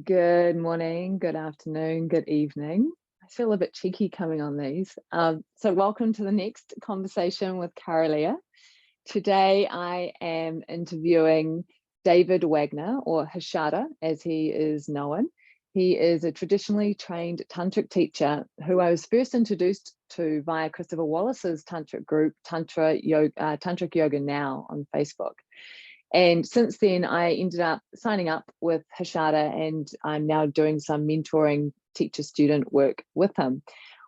Good morning, good afternoon, good evening. I feel a bit cheeky coming on these. So welcome to the next conversation with Kara-Leah. Today I am interviewing David Wagner, or Harshada as he is known. He is a traditionally trained Tantric teacher who I was first introduced to via Christopher Wallace's Tantric group, Tantric Yoga Now on Facebook. And since then, I ended up signing up with Harshada, and I'm now doing some mentoring teacher-student work with him,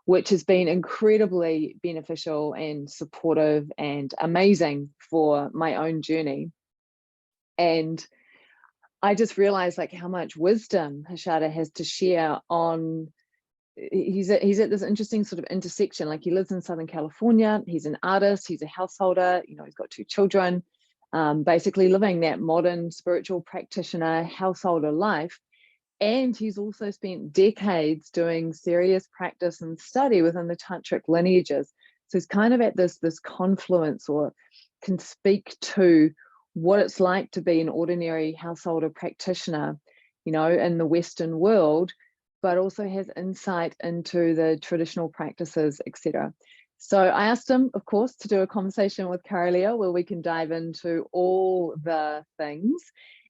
which has been incredibly beneficial and supportive and amazing for my own journey. And I just realized like how much wisdom Harshada has to share on. He's at this interesting sort of intersection. Like, he lives in Southern California. He's an artist. He's a householder. You know, he's got 2 children. Basically living that modern spiritual practitioner householder life. And he's also spent decades doing serious practice and study within the Tantric lineages. So he's kind of at this confluence, or can speak to what it's like to be an ordinary householder practitioner, you know, in the Western world, but also has insight into the traditional practices, etc. So I asked him, of course, to do a conversation with Kara-Leah where we can dive into all the things.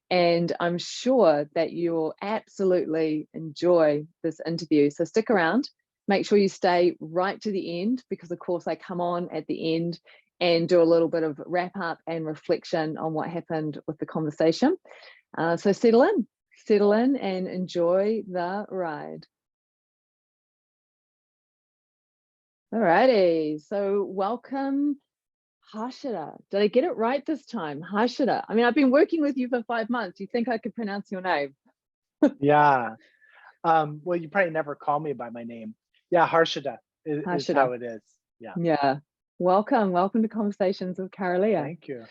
And I'm sure that you'll absolutely enjoy this interview. So stick around, make sure you stay right to the end, because of course I come on at the end and do a little bit of wrap up and reflection on what happened with the conversation. So settle in and enjoy the ride. Alrighty, so welcome, Harshada. Did I get it right this time? Harshada. I mean, I've been working with you for 5 months. You think I could pronounce your name? Yeah. Well, you probably never call me by my name. Yeah, Harshada is how it is. Yeah. Yeah. Welcome to Conversations with Kara-Leah. Thank you. I'm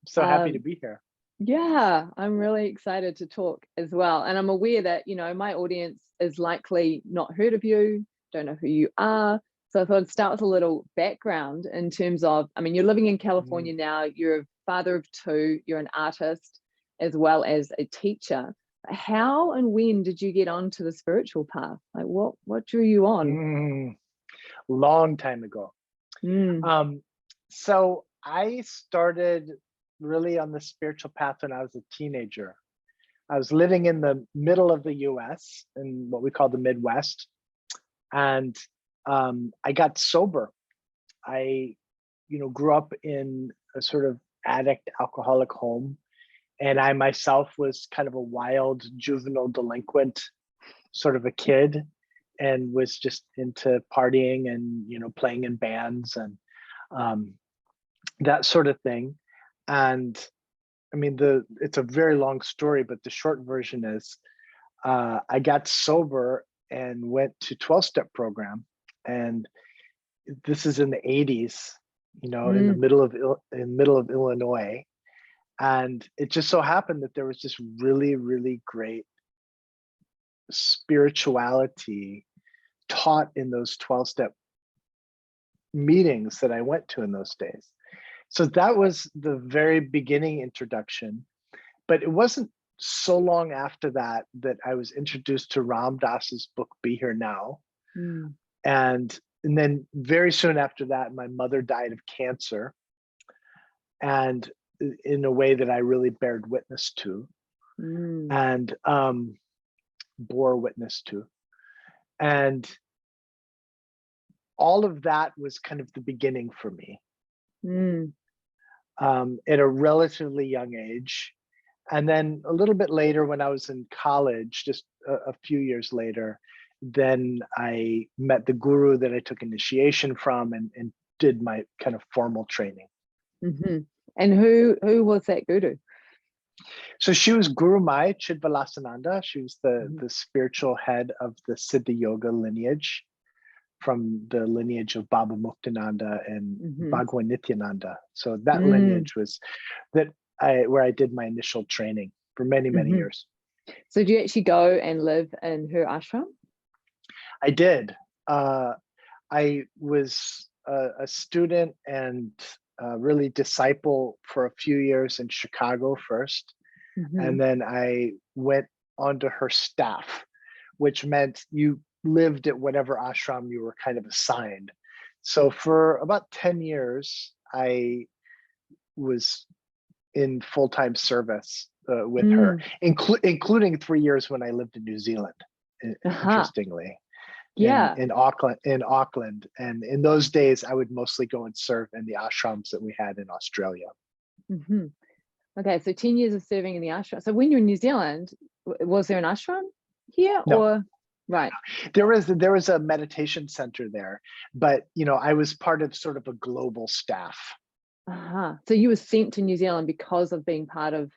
so happy to be here. Yeah, I'm really excited to talk as well. And I'm aware that, you know, my audience is likely not heard of you, don't know who you are. So I thought I'd start with a little background in terms of, I mean, you're living in California now, you're a father of 2, you're an artist as well as a teacher. How and when did you get onto the spiritual path? Like what drew you on? Long time ago. So I started really on the spiritual path when I was a teenager. I was living in the middle of the US in what we call the Midwest. And I got sober. I, grew up in a sort of addict alcoholic home. And I myself was kind of a wild juvenile delinquent sort of a kid, and was just into partying and, playing in bands and that sort of thing. And I mean, it's a very long story, but the short version is I got sober and went to 12-step program. And this is in the 80s, in the middle of Illinois. And it just so happened that there was this really, really great spirituality taught in those 12-step meetings that I went to in those days. So that was the very beginning introduction. But it wasn't so long after that that I was introduced to Ram Dass's book, Be Here Now. And then very soon after that, my mother died of cancer, and in a way that I really bared witness to and bore witness to. And all of that was kind of the beginning for me at a relatively young age. And then a little bit later, when I was in college, just a few years later, then I met the guru that I took initiation from and did my kind of formal training. And who was that guru? So she was Gurumayi Chidvilasananda. She was the spiritual head of the Siddha Yoga lineage, from the lineage of Baba Muktananda and Bhagwan Nityananda. So that lineage was where I did my initial training for many, many years. So did you actually go and live in her ashram? I did. I was a student and really disciple for a few years in Chicago first. And then I went onto her staff, which meant you lived at whatever ashram you were kind of assigned. So for about 10 years, I was in full-time service with her, including 3 years when I lived in New Zealand, interestingly. Yeah. In Auckland. And in those days, I would mostly go and serve in the ashrams that we had in Australia. Okay, so 10 years of serving in the ashram. So when you're in New Zealand, was there an ashram here? No. Or right? There was a meditation center there, but I was part of sort of a global staff. So you were sent to New Zealand because of being part of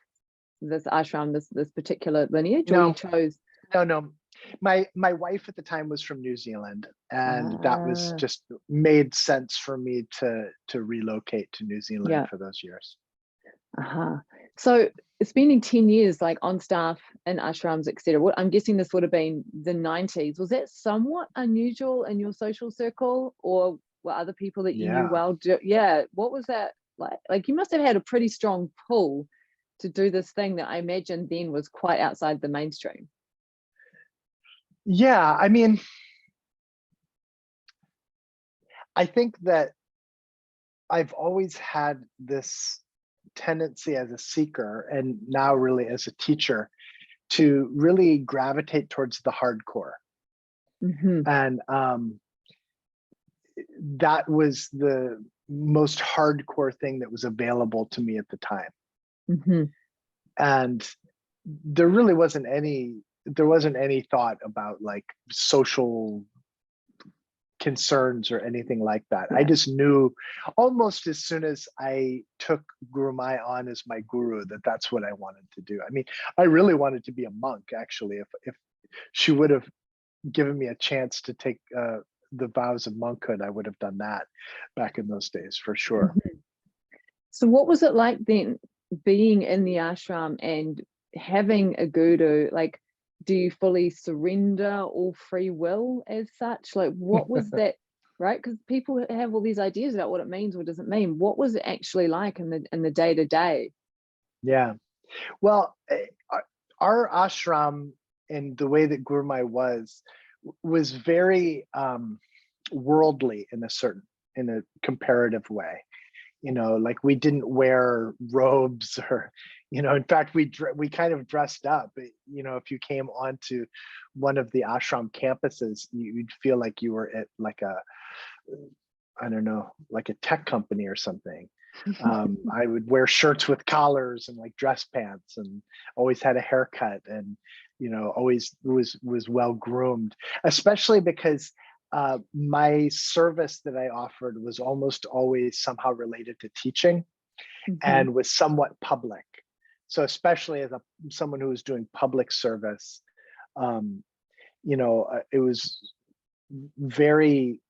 this ashram, this particular lineage, or you chose? No. My wife at the time was from New Zealand, and that was just made sense for me to relocate to New Zealand for those years. So spending 10 years like on staff in ashrams, etc. What I'm guessing this would have been the 90s. Was that somewhat unusual in your social circle, or were other people that you knew well? What was that like? Like you must have had a pretty strong pull to do this thing that I imagine then was quite outside the mainstream. Yeah, I mean, I think that I've always had this tendency as a seeker, and now really as a teacher, to really gravitate towards the hardcore. And that was the most hardcore thing that was available to me at the time. And there really wasn't any thought about like social concerns or anything like that. I just knew almost as soon as I took Gurumayi on as my guru that that's what I wanted to do. I mean, I really wanted to be a monk, actually. If she would have given me a chance to take the vows of monkhood, I would have done that back in those days for sure. So what was it like then being in the ashram and having a guru? Like, do you fully surrender all free will as such? Like, what was that, right? Because people have all these ideas about what it means or doesn't mean. What was it actually like in the day-to-day? Yeah, well, our ashram and the way that Gurumayi was very worldly in a comparative way. Like we didn't wear robes or, in fact, we kind of dressed up. If you came onto one of the ashram campuses, you'd feel like you were at like like a tech company or something. I would wear shirts with collars and like dress pants, and always had a haircut, and always was well groomed, especially because my service that I offered was almost always somehow related to teaching and was somewhat public. So especially as someone who was doing public service, it was very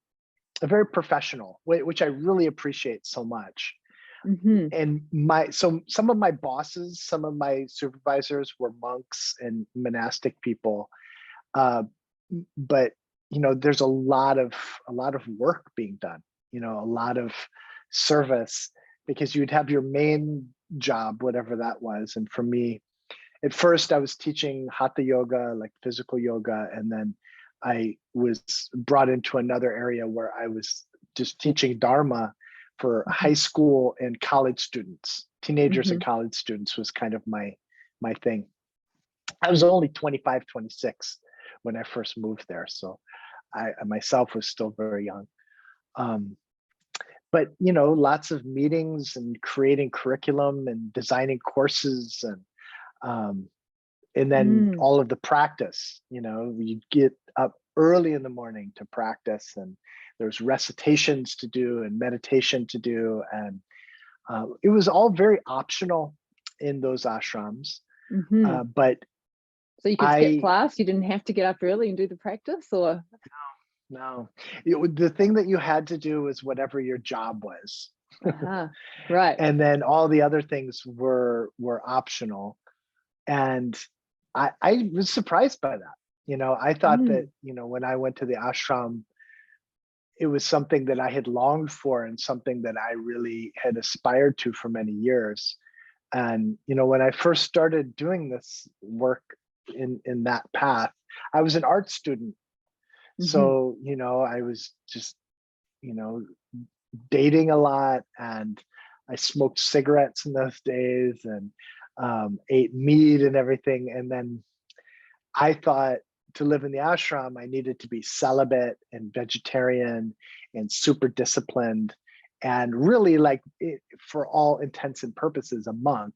professional, which I really appreciate so much. And some of my bosses, some of my supervisors were monks and monastic people, but there's a lot of work being done, a lot of service, because you'd have your main job, whatever that was. And for me, at first I was teaching hatha yoga, like physical yoga, and then I was brought into another area where I was just teaching Dharma for high school and college students. Teenagers and college students was kind of my thing. I was only 25, 26 when I first moved there, so I myself was still very young. But lots of meetings and creating curriculum and designing courses, and then all of the practice. You'd get up early in the morning to practice, and there's recitations to do and meditation to do, and it was all very optional in those ashrams. But so you could skip class, you didn't have to get up early and do the practice, or? No. The thing that you had to do was whatever your job was. Right. And then all the other things were optional. And I was surprised by that. I thought that, when I went to the ashram, it was something that I had longed for and something that I really had aspired to for many years. And, when I first started doing this work in that path. I was an art student. So, I was just, dating a lot, and I smoked cigarettes in those days, and ate meat and everything. And then I thought to live in the ashram, I needed to be celibate and vegetarian and super disciplined, and really, like, for all intents and purposes, a monk.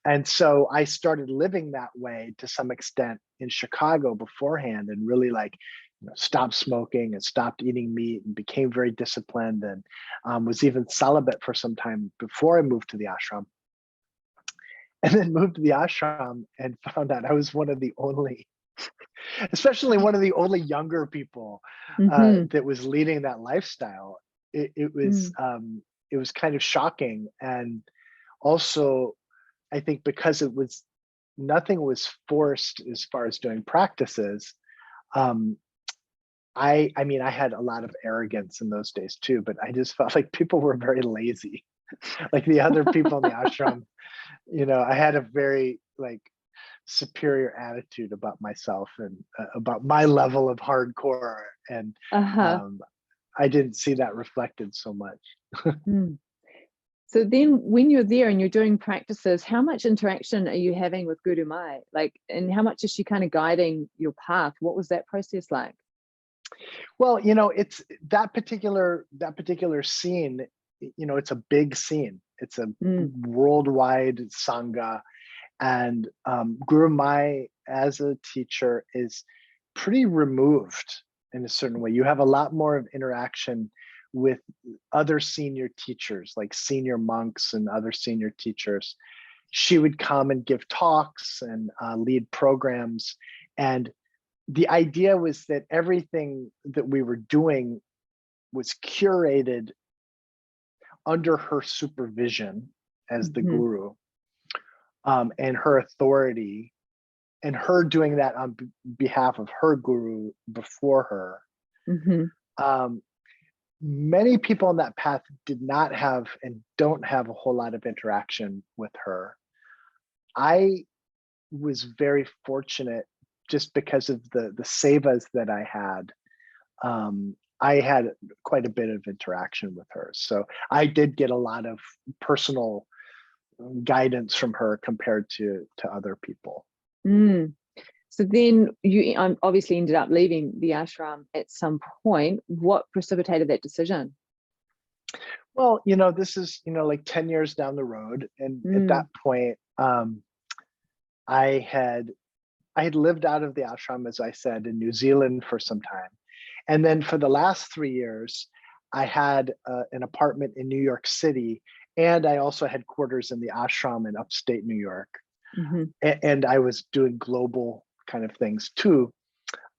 And so I started living that way to some extent in Chicago beforehand, and really, like, stopped smoking and stopped eating meat and became very disciplined, and was even celibate for some time before I moved to the ashram. And then moved to the ashram and found out I was one of the only, especially one of the only younger people that was leading that lifestyle. It was kind of shocking. And also, I think because nothing was forced as far as doing practices. I mean, I had a lot of arrogance in those days too, but I just felt like people were very lazy. Like the other people in the ashram, I had a very, like, superior attitude about myself and about my level of hardcore. And I didn't see that reflected so much. So then when you're there and you're doing practices, how much interaction are you having with Gurumayi? Like, and how much is she kind of guiding your path? What was that process like? Well, it's that particular scene, it's a big scene. It's a worldwide sangha. And Gurumayi as a teacher is pretty removed in a certain way. You have a lot more of interaction with other senior teachers, like senior monks and other senior teachers. She would come and give talks and lead programs. And the idea was that everything that we were doing was curated under her supervision as the guru, and her authority, and her doing that on behalf of her guru before her. Many people on that path did not have and don't have a whole lot of interaction with her. I was very fortunate just because of the sevas that I had. I had quite a bit of interaction with her. So I did get a lot of personal guidance from her compared to other people. So then you obviously ended up leaving the ashram at some point. What precipitated that decision? Well, this is, like 10 years down the road. And at that point, I had lived out of the ashram, as I said, in New Zealand for some time. And then for the last 3 years, I had an apartment in New York City. And I also had quarters in the ashram in upstate New York. And I was doing global kind of things too.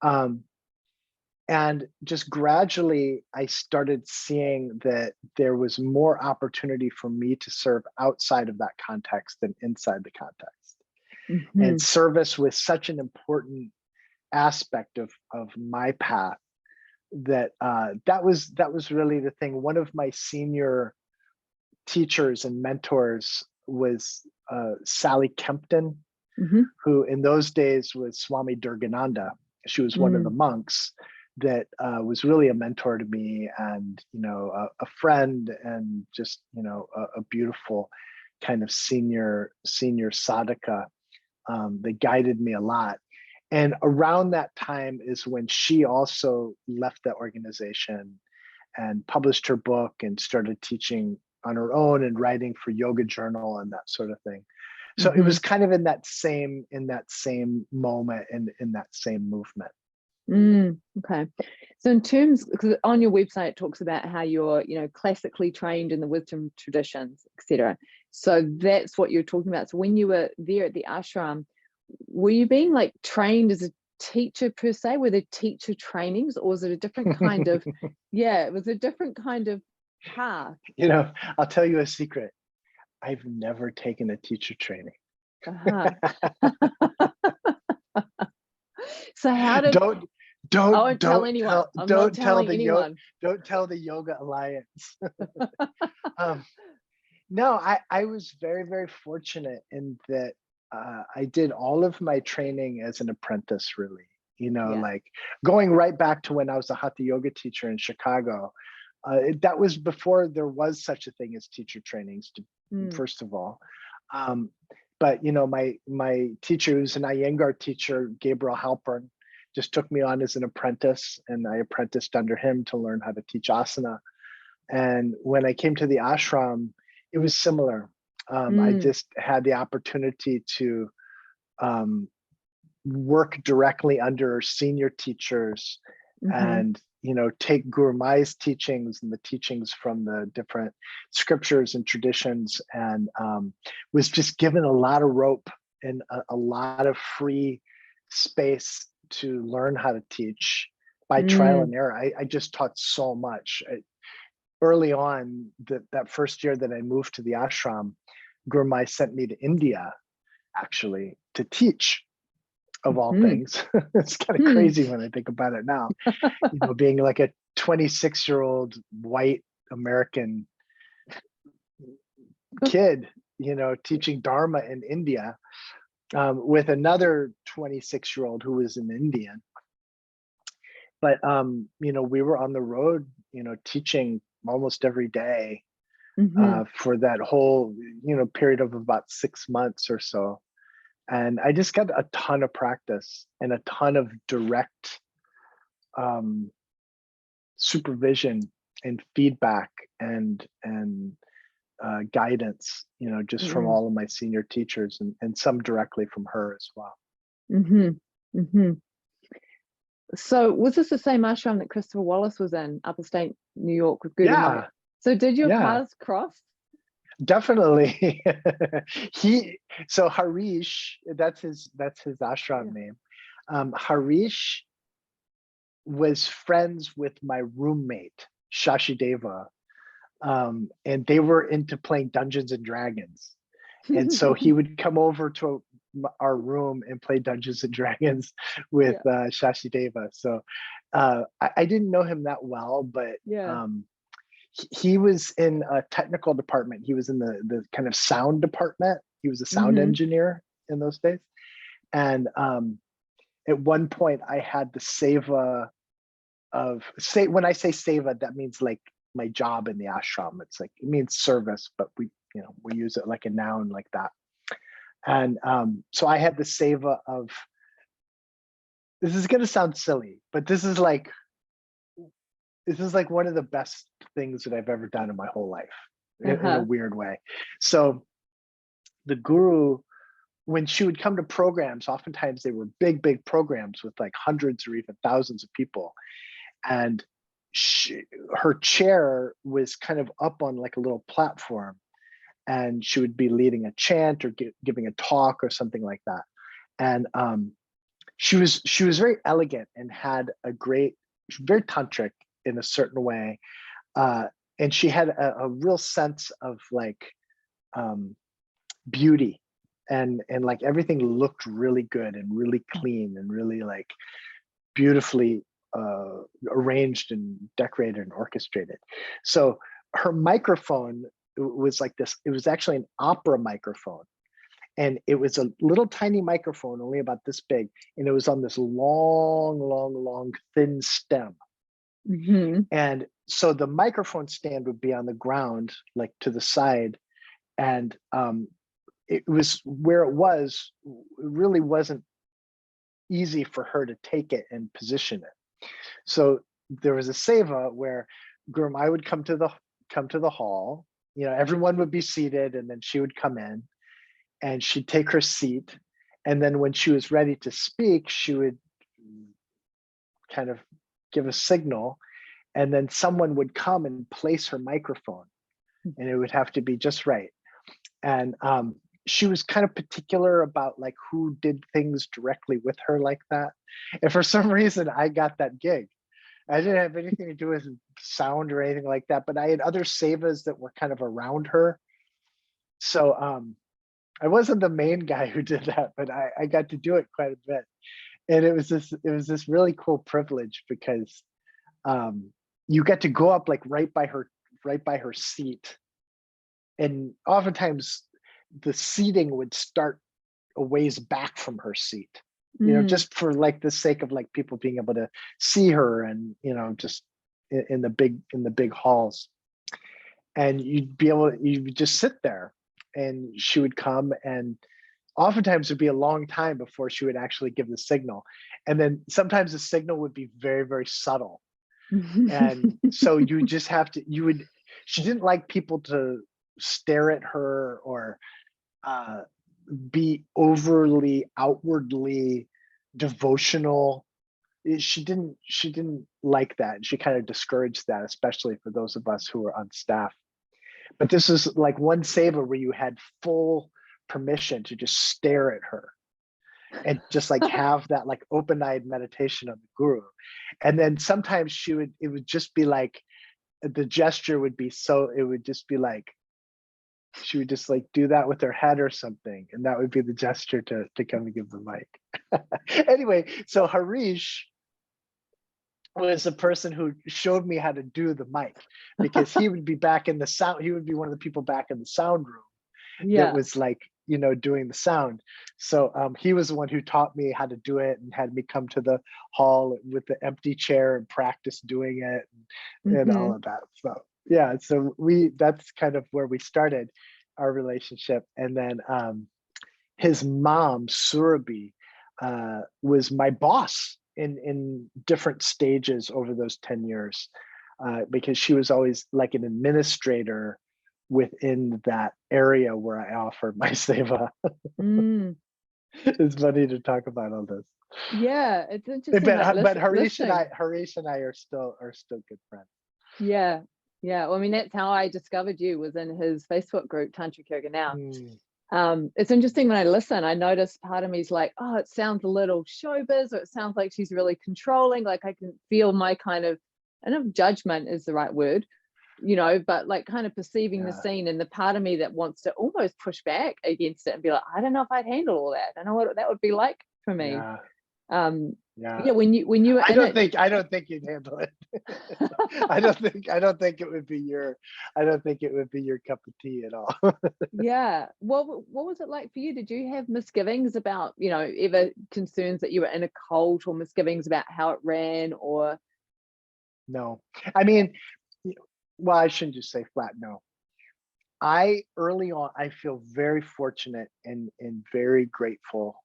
And just gradually, I started seeing that there was more opportunity for me to serve outside of that context than inside the context. And service was such an important aspect of my path that that was really the thing. One of my senior teachers and mentors was Sally Kempton, who in those days was Swami Durgananda. She was one of the monks that was really a mentor to me, and a friend, and just a beautiful kind of senior sadhaka that guided me a lot. And around that time is when she also left that organization and published her book and started teaching on her own and writing for Yoga Journal and that sort of thing. So it was kind of in that same moment and in that same movement. Okay. So in terms, because on your website it talks about how you're, classically trained in the wisdom traditions, etc. So that's what you're talking about. So when you were there at the ashram, were you being like trained as a teacher per se? Were there teacher trainings, or was it a different kind of, it was a different kind of path? I'll tell you a secret. I've never taken a teacher training. So how did don't tell anyone. Don't tell the Yoga Alliance. No, I was very, very fortunate in that I did all of my training as an apprentice, really. Yeah. Like going right back to when I was a hatha yoga teacher in Chicago. That was before there was such a thing as teacher trainings, first of all. But my teacher, who's an Iyengar teacher, Gabriel Halpern, just took me on as an apprentice, and I apprenticed under him to learn how to teach asana. And when I came to the ashram, it was similar. I just had the opportunity to work directly under senior teachers and take Gurumayi's teachings and the teachings from the different scriptures and traditions, and was just given a lot of rope and a lot of free space to learn how to teach by trial and error. I just taught so much. Early on, that first year that I moved to the ashram, Gurumayi sent me to India, actually, to teach, of all things. It's kind of crazy when I think about it now. Being like a 26-year-old white American kid, teaching Dharma in India, with another 26-year-old who was an Indian. But we were on the road, teaching almost every day for that whole period of about 6 months or so. And I just got a ton of practice and a ton of direct supervision and feedback and guidance, just from all of my senior teachers, and some directly from her as well. So was this the same ashram that Christopher Wallace was in, upstate New York, with Gurumayi? Yeah. So did your paths cross? Definitely. So Harish, that's his ashram name. Harish was friends with my roommate, Shashideva, and they were into playing Dungeons and Dragons. And so he would come over to our room and play Dungeons and Dragons with Shashideva. So I didn't know him that well, but he was in a technical department. He was in the kind of sound department. He was a sound engineer in those days. And at one point I had the seva of, when I say seva, that means like my job in the ashram. It's like, it means service, but we use it like a noun like that. And so I had the seva of, this is going to sound silly, but this is like one of the best things that I've ever done in my whole life, in a weird way. So the guru, when she would come to programs, oftentimes they were big programs with like hundreds or even thousands of people. And her chair was kind of up on like a little platform, and she would be leading a chant or giving a talk or something like that. And she was very elegant and had very tantric in a certain way. And she had a real sense of like beauty, and like everything looked really good and really clean and really like beautifully arranged and decorated and orchestrated. So her microphone was like this. It was actually an opera microphone. And it was a little tiny microphone, only about this big. And it was on this long, thin stem. And so the microphone stand would be on the ground, like to the side. And it was where it really wasn't easy for her to take it and position it. So there was a seva where Gurumayi would come to the hall, everyone would be seated, and then she would come in and she'd take her seat. And then when she was ready to speak, she would kind of give a signal, and then someone would come and place her microphone, and it would have to be just right. And she was kind of particular about like who did things directly with her like that. And for some reason, I got that gig. I didn't have anything to do with sound or anything like that, but I had other sevas that were kind of around her. So I wasn't the main guy who did that, but I got to do it quite a bit. And it was this really cool privilege, because you get to go up like right by her seat. And oftentimes the seating would start a ways back from her seat, you know, just for like the sake of like people being able to see her, and, you know, just in the big halls. And you'd just sit there, and she would come, and oftentimes it'd be a long time before she would actually give the signal. And then sometimes the signal would be very, very subtle. And so you just have to, she didn't like people to stare at her or be overly outwardly devotional. She didn't like that. She kind of discouraged that, especially for those of us who were on staff. But this is like one seva where you had full permission to just stare at her and just like have that like open-eyed meditation on the guru. And then sometimes it would just be like, the gesture would be it would just be like, she would just like do that with her head or something, and that would be the gesture to come and give the mic. Anyway, so Harish was the person who showed me how to do the mic, because he would be back in the sound. He would be one of the people back in the sound room that was like, you know, doing the sound. So he was the one who taught me how to do it and had me come to the hall with the empty chair and practice doing it and all of that. So yeah, so that's kind of where we started our relationship. And then his mom, Surabhi, was my boss in different stages over those 10 years, because she was always like an administrator within that area where I offered my seva. It's funny to talk about all this. Yeah, it's interesting. But Harish and I are still good friends. Yeah. Well, I mean, that's how I discovered you, was in his Facebook group, Tantric Yoga Now. It's interesting, when I listen, I notice part of me is like, oh, it sounds a little showbiz, or it sounds like she's really controlling. Like I can feel my kind of, I don't know if judgment is the right word, you know, but like kind of perceiving the scene, and the part of me that wants to almost push back against it and be like, I don't know if I'd handle all that. I don't know what that would be like for me. When you were I don't think you'd handle it. I don't think it would be your cup of tea at all. Yeah. What was it like for you? Did you have misgivings about, you know, ever concerns that you were in a cult, or misgivings about how it ran, or? No, I mean, well, I shouldn't just say flat no. Early on, I feel very fortunate and very grateful.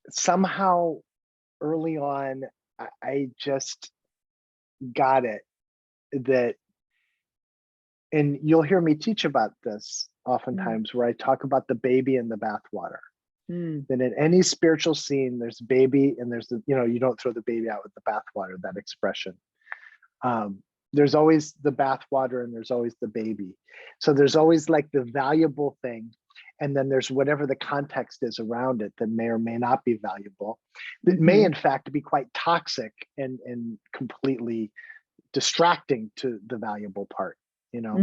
Somehow early on, I just got it that, and you'll hear me teach about this oftentimes, where I talk about the baby in the bathwater. That in any spiritual scene, there's baby, and there's the, you know, you don't throw the baby out with the bathwater, that expression. There's always the bathwater, and there's always the baby. So there's always like the valuable thing, and then there's whatever the context is around it that may or may not be valuable, that may in fact be quite toxic and completely distracting to the valuable part, you know.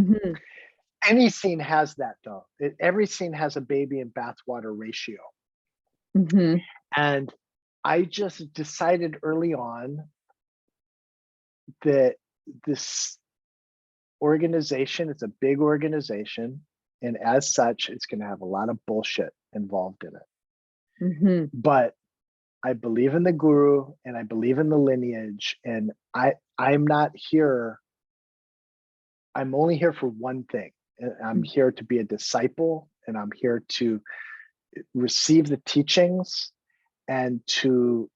Any scene has that though. Every scene has a baby and bathwater ratio. And I just decided early on that this organization, it's a big organization, and as such, it's going to have a lot of bullshit involved in it. But I believe in the guru, and I believe in the lineage, and I'm only here for one thing. I'm here to be a disciple, and I'm here to receive the teachings and to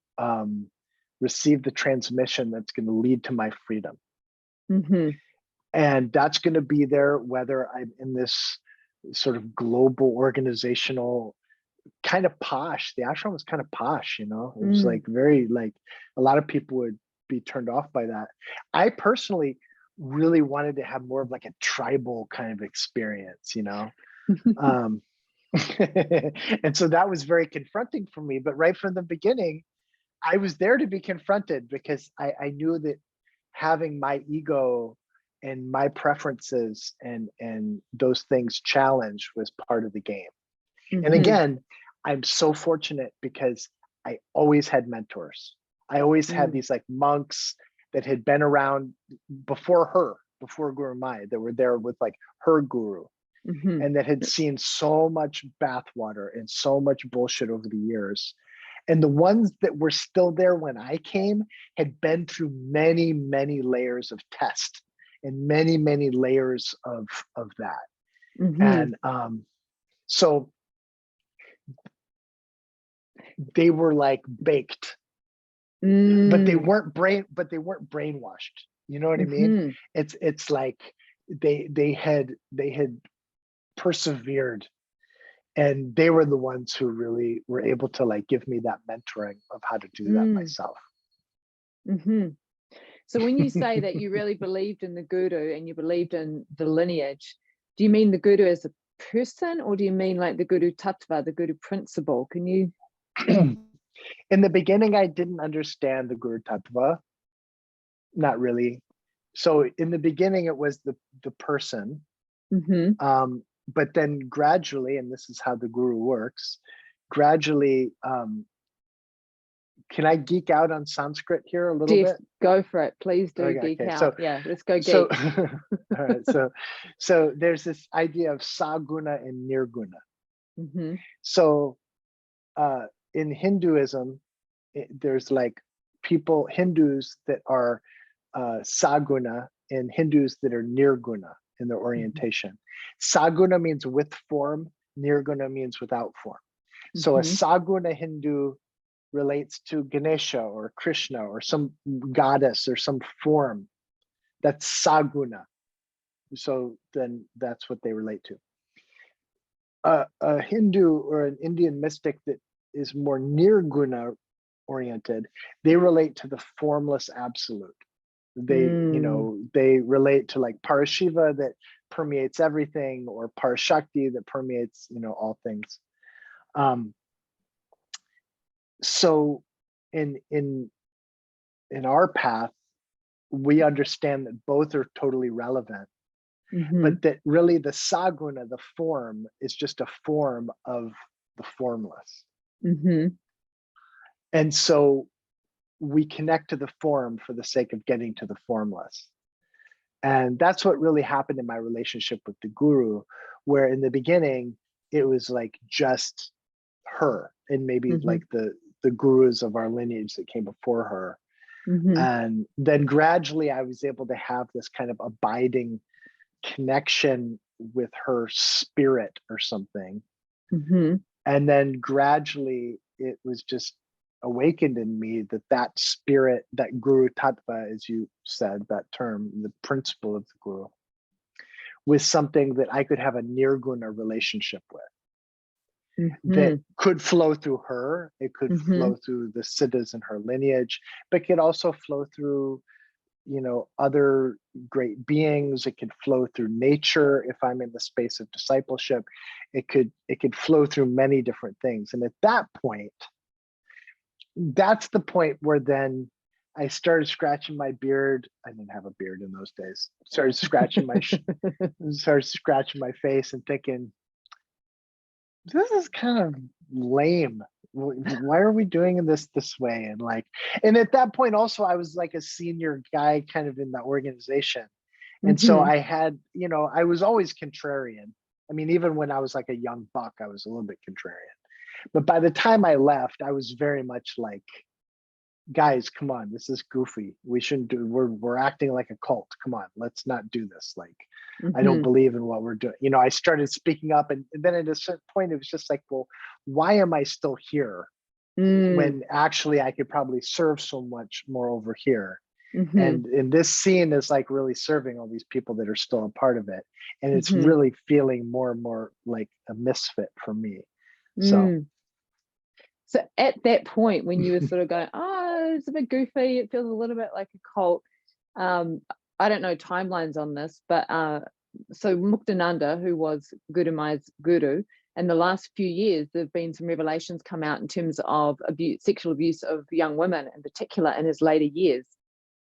receive the transmission that's going to lead to my freedom. And that's going to be there whether I'm in this sort of global organizational kind of posh. The ashram was kind of posh, you know. It was like very, like, a lot of people would be turned off by that. I personally really wanted to have more of like a tribal kind of experience, you know. And so that was very confronting for me. But right from the beginning, I was there to be confronted, because I knew that having my ego and my preferences and those things challenged was part of the game. And again, I'm so fortunate because I always had mentors. I always had these like monks that had been around before Gurumayi, that were there with like her guru. and that had seen so much bathwater and so much bullshit over the years. And the ones that were still there when I came had been through many, many layers of test and many, many layers of that. And so they were like baked, but they weren't brainwashed. You know what I mean? It's like they had persevered, and they were the ones who really were able to like give me that mentoring of how to do that myself. So when you say that you really believed in the guru and you believed in the lineage, do you mean the guru as a person, or do you mean like the guru tattva, the guru principle? Can you? In the beginning, I didn't understand the guru tattva, not really. So in the beginning, it was the person. But then gradually, and this is how the guru works, gradually, can I geek out on Sanskrit here a little bit? Go for it. Please do geek out. So, yeah, let's go geek. So, all right. So there's this idea of saguna and nirguna. So in Hinduism, there's like Hindus that are saguna and Hindus that are nirguna in their orientation. Saguna means with form, nirguna means without form. So a saguna Hindu relates to Ganesha or Krishna or some goddess or some form. That's saguna. So then that's what they relate to. A Hindu or an Indian mystic that is more nirguna oriented, they relate to the formless absolute. They, you know, they relate to like Parashiva that permeates everything, or Parashakti that permeates, you know, all things. So in our path, we understand that both are totally relevant, but that really the saguna, the form, is just a form of the formless. And so we connect to the form for the sake of getting to the formless. And that's what really happened in my relationship with the guru, where in the beginning, it was like just her and maybe like the gurus of our lineage that came before her. And then gradually I was able to have this kind of abiding connection with her spirit or something. And then gradually it was just awakened in me that spirit, that guru tattva, as you said, that term, the principle of the guru, was something that I could have a nirguna relationship with. That could flow through her, it could flow through the siddhas in her lineage, but could also flow through, you know, other great beings. It could flow through nature if I'm in the space of discipleship. It could flow through many different things. And at that point, that's the point where then I started scratching my beard. I didn't have a beard in those days. Started scratching my face and thinking, this is kind of lame. Why are we doing this way? And like, and at that point also, I was like a senior guy kind of in the organization. And so I had, you know, I was always contrarian. I mean, even when I was like a young buck, I was a little bit contrarian. But by the time I left, I was very much like, guys, come on, this is goofy. We shouldn't do, we're acting like a cult. Come on, let's not do this. Like, I don't believe in what we're doing. You know, I started speaking up, and then at a certain point, it was just like, well, why am I still here when actually I could probably serve so much more over here? And this scene is like really serving all these people that are still a part of it. And it's really feeling more and more like a misfit for me. So at that point, when you were sort of going, oh, it's a bit goofy, it feels a little bit like a cult. I don't know timelines on this, but so Muktananda, who was Gurumayi's guru, in the last few years, there have been some revelations come out in terms of sexual abuse of young women, in particular in his later years.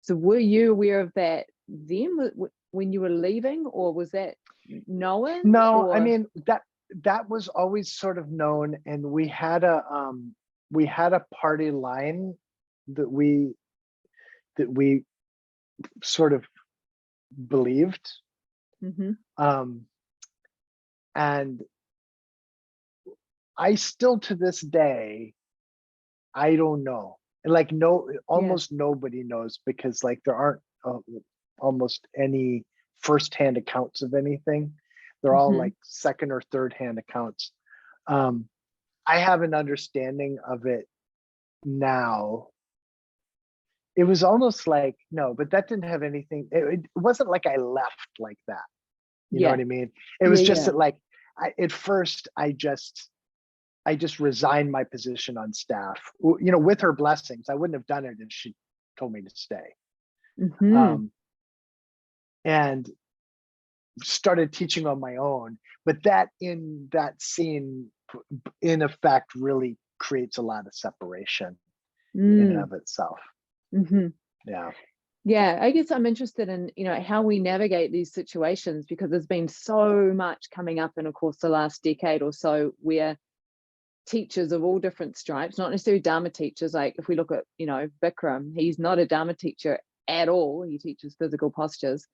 So were you aware of that then when you were leaving, or was that known? No, I mean, that was always sort of known, and we had a party line that we sort of believed. And I still, to this day, I don't know. Like, almost nobody knows, because like there aren't almost any first-hand accounts of anything. They're all like second or third-hand accounts. I have an understanding of it now. It was almost like, no, but that didn't have anything. It wasn't like I left like that. You know what I mean? It was just that, like, at first I just resigned my position on staff, you know, with her blessings. I wouldn't have done it if she told me to stay. And started teaching on my own. But that, in that scene, in effect, really creates a lot of separation in and of itself. Yeah, I guess I'm interested in, you know, how we navigate these situations, because there's been so much coming up in, of course, the last decade or so, where teachers of all different stripes, not necessarily Dharma teachers, like if we look at, you know, Bikram, he's not a Dharma teacher at all. He teaches physical postures.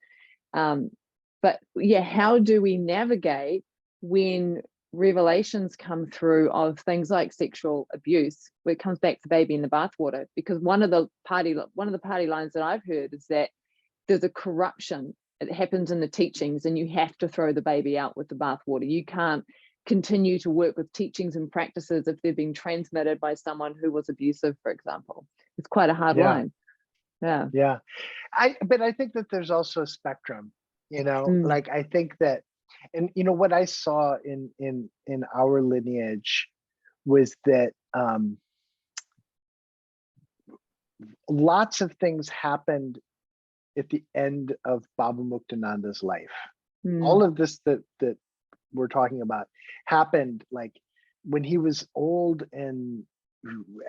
But yeah, how do we navigate when revelations come through of things like sexual abuse, where it comes back to baby in the bathwater? Because one of the party lines that I've heard is that there's a corruption that happens in the teachings, and you have to throw the baby out with the bathwater. You can't continue to work with teachings and practices if they've been transmitted by someone who was abusive, for example. It's quite a hard line. But I think that there's also a spectrum, you know. Like, I think that, and you know, what I saw in our lineage was that lots of things happened at the end of Baba Muktananda's life. All of this that we're talking about happened like when he was old, and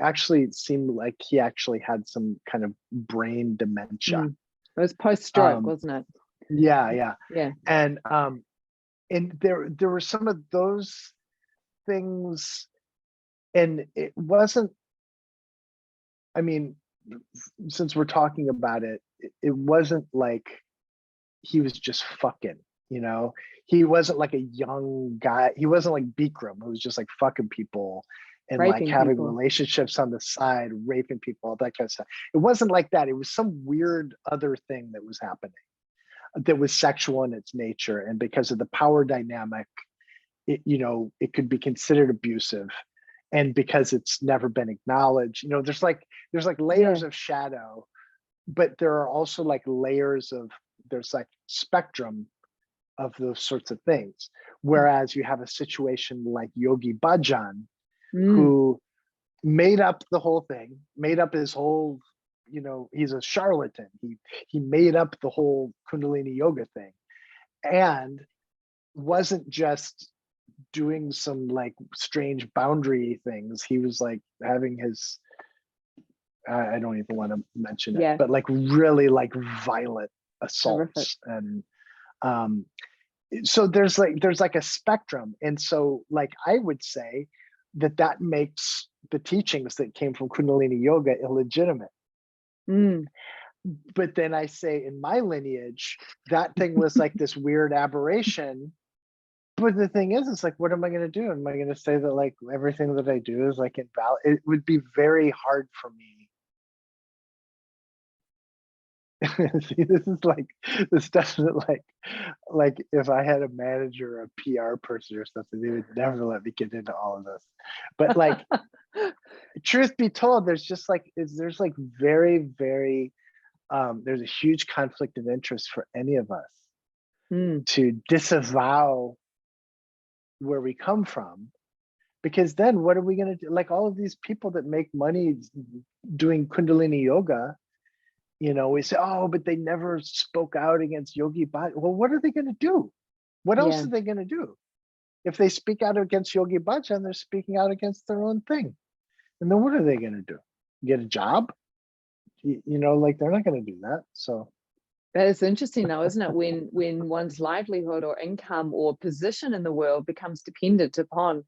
actually it seemed like he actually had some kind of brain dementia. It was post-stroke, wasn't it? Yeah. And there were some of those things, and it wasn't, I mean, since we're talking about it, it wasn't like he was just fucking, you know. He wasn't like a young guy. He wasn't like Bikram, who was just like fucking people and Raping like having people. relationships on the side, raping people, all that kind of stuff. It wasn't like that. It was some weird other thing that was happening that was sexual in its nature. And because of the power dynamic, it, you know, it could be considered abusive. And because it's never been acknowledged, you know, there's like layers of shadow, but there are also like layers of, there's like spectrum of those sorts of things. Whereas you have a situation like Yogi Bhajan, who made up the whole thing, made up his whole, you know, he's a charlatan. He made up the whole Kundalini yoga thing, and wasn't just doing some like strange boundary things. He was like having his, I don't even want to mention it, but like really like violent assaults. And so there's like a spectrum. And so like I would say that makes the teachings that came from Kundalini yoga illegitimate. But then I say in my lineage, that thing was like this weird aberration. But the thing is, it's like, what am I going to do? Am I going to say that like everything that I do is like invalid? It would be very hard for me. See, this doesn't like if I had a manager or a PR person or something, they would never let me get into all of this. But like, truth be told, there's like very, very, there's a huge conflict of interest for any of us to disavow where we come from, because then what are we going to do? Like all of these people that make money doing Kundalini yoga, you know, we say, oh, but they never spoke out against Yogi Bhajan. Well, what are they going to do? What else are they going to do? If they speak out against Yogi Bhajan, they're speaking out against their own thing. And then what are they going to do? Get a job? You know, like they're not going to do that. So that is interesting though, isn't it? When one's livelihood or income or position in the world becomes dependent upon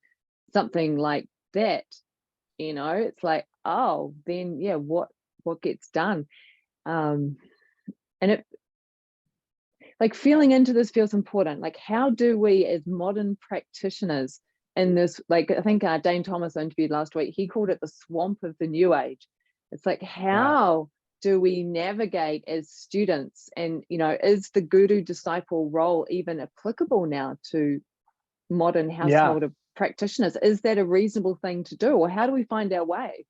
something like that, you know, it's like, oh, then what gets done? And like feeling into this feels important. Like, how do we as modern practitioners in this, like, I think Dane Thomas interviewed last week, he called it the swamp of the new age. It's like, how do we navigate as students? And, you know, is the guru disciple role even applicable now to modern householder practitioners? Is that a reasonable thing to do, or how do we find our way?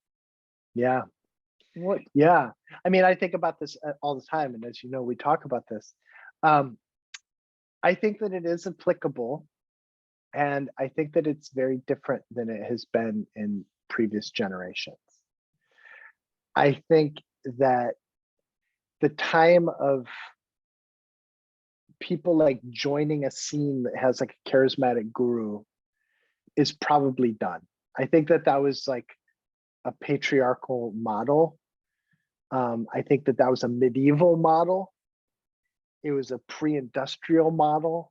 What? I mean, I think about this all the time, and as you know, we talk about this. I think that it is applicable, and I think that it's very different than it has been in previous generations. I think that the time of people like joining a scene that has like a charismatic guru is probably done. I think that that was like a patriarchal model. I think that that was a medieval model. It was a pre-industrial model.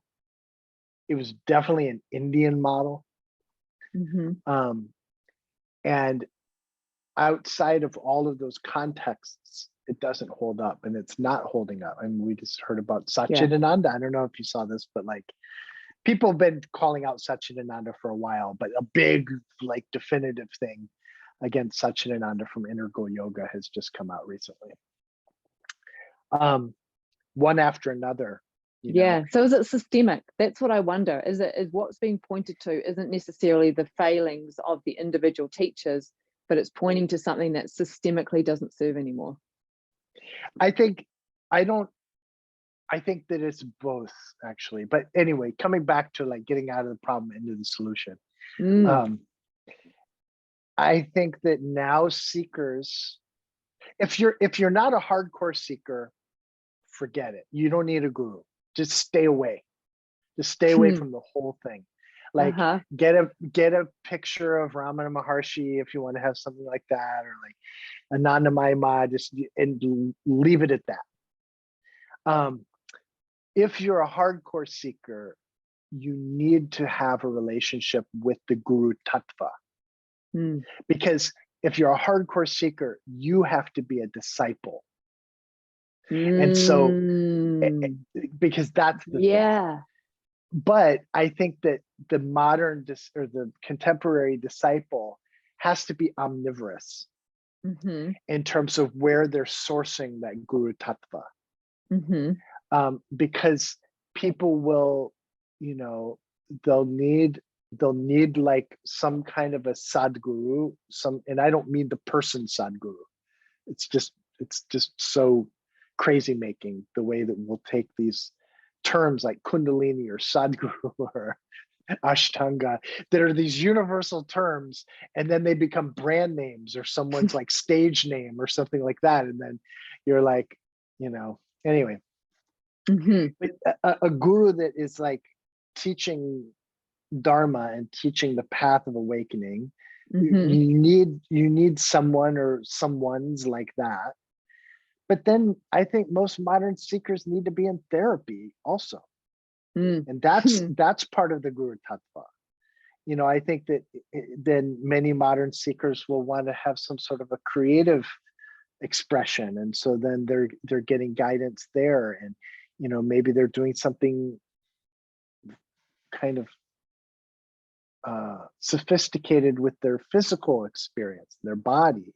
It was definitely an Indian model. And outside of all of those contexts, it doesn't hold up, and it's not holding up. I mean, we just heard about Satchidananda. I don't know if you saw this, but like people have been calling out Satchidananda for a while, but a big like definitive thing against Satchidananda from Integral Yoga has just come out recently. One after another. You know? So is it systemic? That's what I wonder. Is what's being pointed to isn't necessarily the failings of the individual teachers, but it's pointing to something that systemically doesn't serve anymore? I think that it's both, actually. But anyway, coming back to like getting out of the problem into the solution. I think that now seekers, if you're not a hardcore seeker, forget it. You don't need a guru. Just stay away. Just stay away from the whole thing. Like get a picture of Ramana Maharshi if you want to have something like that, or like Anandamayi Ma, and leave it at that. If you're a hardcore seeker, you need to have a relationship with the Guru Tattva. Because if you're a hardcore seeker, you have to be a disciple. And so, because that's the thing. But I think that the modern or the contemporary disciple has to be omnivorous in terms of where they're sourcing that Guru Tattva. Because people will, you know, they'll need like some kind of a sadguru, and I don't mean the person sadguru. It's just so crazy making the way that we'll take these terms like Kundalini or Sadguru or Ashtanga that are these universal terms, and then they become brand names or someone's like stage name or something like that, and then you're like, you know, anyway. But a guru that is like teaching Dharma and teaching the path of awakening, you need someone or someones like that. But then I think most modern seekers need to be in therapy also. And that's part of the Guru Tattva. You know, I think that then many modern seekers will want to have some sort of a creative expression. And so then they're getting guidance there. And, you know, maybe they're doing something kind of sophisticated with their physical experience, their body.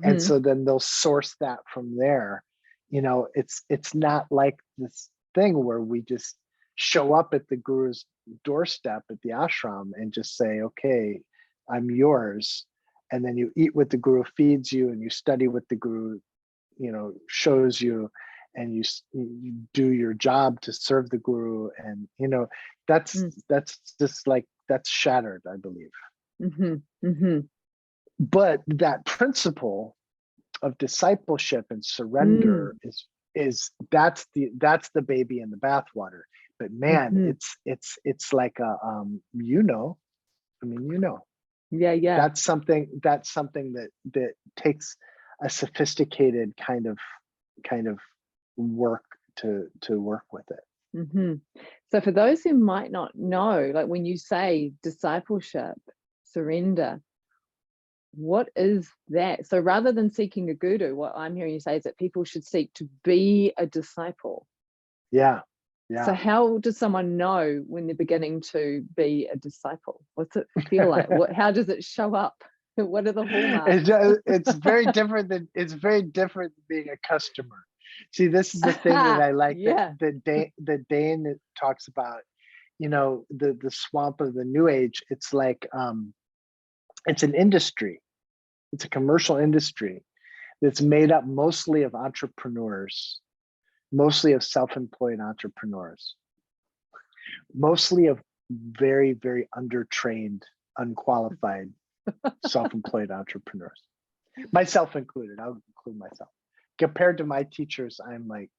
And so then they'll source that from there. You know, it's not like this thing where we just show up at the guru's doorstep at the ashram and just say, okay, I'm yours. And then you eat what the guru feeds you, and you study what the guru, you know, shows you, and you do your job to serve the guru. And, you know, that's just like, that's shattered, I believe. But that principle of discipleship and surrender is that's the baby in the bathwater. But man, it's like a you know, I mean, you know, that's something that takes a sophisticated kind of work to work with it. So for those who might not know, like when you say discipleship, surrender, what is that? So rather than seeking a guru, what I'm hearing you say is that people should seek to be a disciple. Yeah. So Yeah. how does someone know when they're beginning to be a disciple? What's it feel like? How does it show up? What are the hallmarks? It's very different than being a customer. See, this is the thing that I like, Yeah. that Dane talks about, the swamp of the new age. It's like it's an industry, it's a commercial industry that's made up mostly of entrepreneurs, mostly of self-employed entrepreneurs, mostly of very, very undertrained, unqualified self-employed entrepreneurs, myself included. I'll include myself. Compared to my teachers, I'm like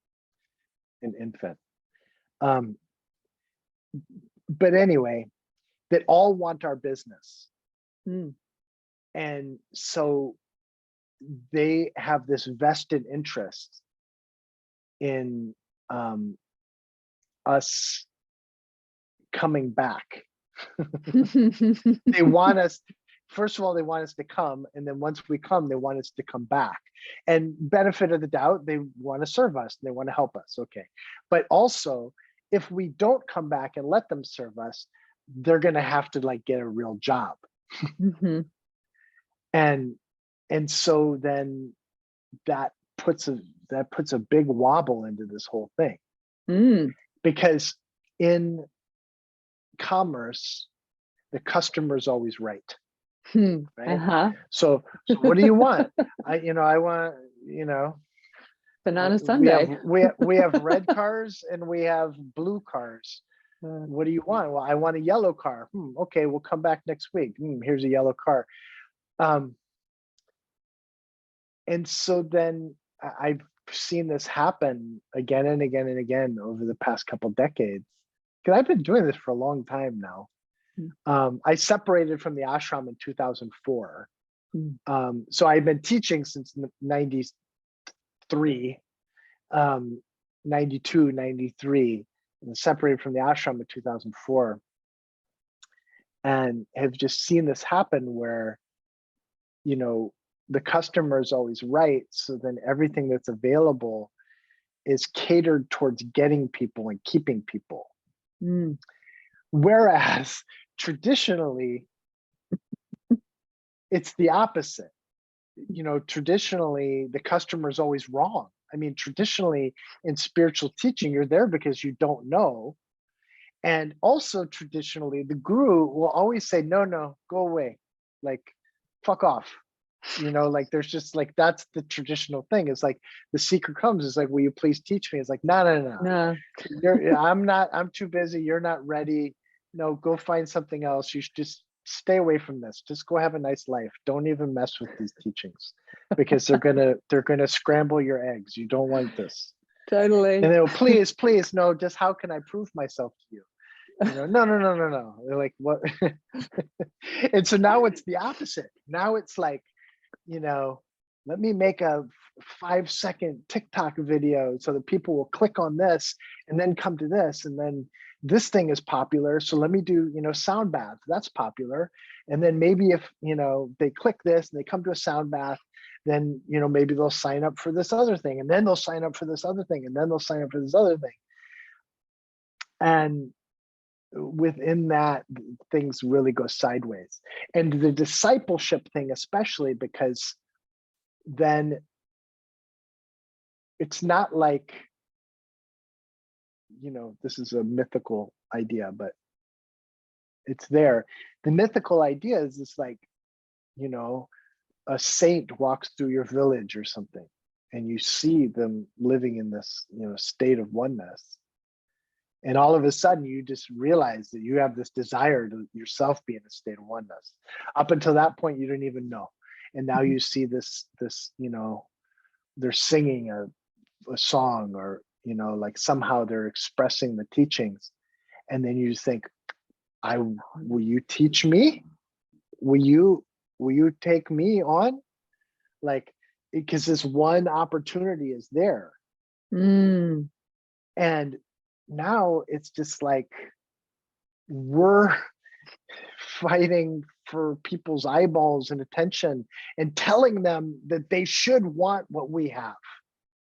an infant. But anyway, that all want our business. Mm. And so they have this vested interest in us coming back. They want us, first of all, they want us to come. And then once we come, they want us to come back. And benefit of the doubt, they want to serve us. They want to help us. Okay. But also, if we don't come back and let them serve us, they're going to have to like get a real job. Mm-hmm. And so then that puts a big wobble into this whole thing. Mm. Because in commerce, the customer is always right. Right. Uh-huh. So what do you want? I want, Banana Sunday. we have red cars and we have blue cars. What do you want? Well, I want a yellow car. Okay, we'll come back next week. Here's a yellow car. And so then I've seen this happen again and again and again over the past couple decades, because I've been doing this for a long time now. I separated from the ashram in 2004. So I've been teaching since 93, 92, 93, and separated from the ashram in 2004. And have just seen this happen where, the customer is always right. So then everything that's available is catered towards getting people and keeping people. Whereas traditionally, it's the opposite. Traditionally, the customer is always wrong. I mean, traditionally in spiritual teaching, you're there because you don't know. And also traditionally, the guru will always say, no, go away. Like, fuck off. Like there's just like, that's the traditional thing. It's like the seeker comes, it's like, will you please teach me? It's like, no. I'm too busy. You're not ready. No, go find something else. You should just stay away from this. Just go have a nice life. Don't even mess with these teachings, because they're gonna scramble your eggs. You don't want this. Totally. And they'll please, no, just how can I prove myself to you? No. They're like, what? And so now it's the opposite. Now it's like, let me make a 5-second TikTok video so that people will click on this and then come to this. And then this thing is popular. So let me do, sound bath. That's popular. And then maybe if, they click this and they come to a sound bath, then, maybe they'll sign up for this other thing. And then they'll sign up for this other thing. And then they'll sign up for this other thing. And within that, things really go sideways. And the discipleship thing, especially, because then it's not like, this is a mythical idea, but it's there. The mythical idea is this, like, a saint walks through your village or something, and you see them living in this, state of oneness. And all of a sudden, you just realize that you have this desire to yourself be in a state of oneness. Up until that point, you didn't even know. And now you see this, they're singing a song, or, like somehow they're expressing the teachings. And then you think, will you teach me? Will you take me on? Like, because this one opportunity is there. And now it's just like we're fighting for people's eyeballs and attention and telling them that they should want what we have.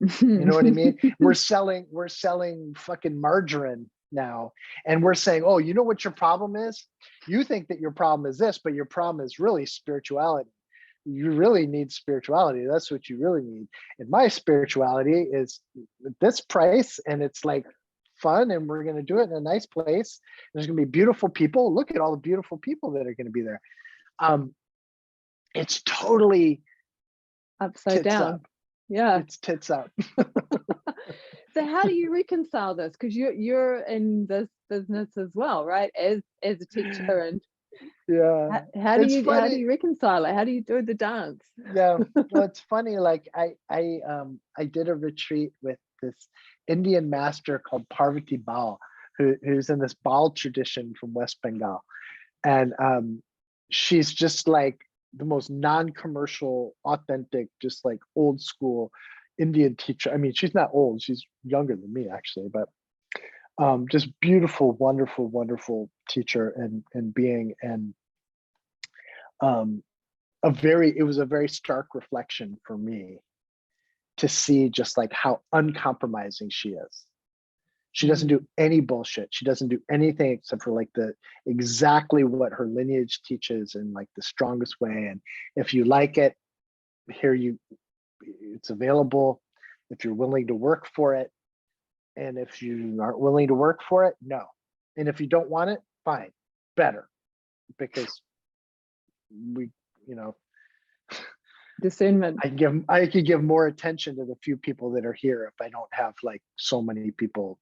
You know what I mean? We're selling fucking margarine now, and we're saying, oh, you know what your problem is? You think that your problem is this, but your problem is really spirituality. You really need spirituality. That's what you really need. And my spirituality is this price, and it's like fun, and we're going to do it in a nice place. There's going to be beautiful people. Look at all the beautiful people that are going to be there. It's totally upside down. Up. Yeah, it's tits up. So how do you reconcile this? Because you're in this business as well, right? As a teacher, and yeah, how do you reconcile it? How do you do the dance? Yeah, well, it's funny. Like I did a retreat with this Indian master called Parvati Baal, who's in this Baal tradition from West Bengal, and she's just like the most non-commercial, authentic, just like old school Indian teacher. I mean, she's not old; she's younger than me actually, but just beautiful, wonderful, wonderful teacher and being, and it was a very stark reflection for me to see just like how uncompromising she is. She doesn't do any bullshit. She doesn't do anything except for like exactly what her lineage teaches in like the strongest way. And if you like it, it's available if you're willing to work for it. And if you aren't willing to work for it, no. And if you don't want it, fine, better, because discernment. I could give more attention to the few people that are here if I don't have like so many people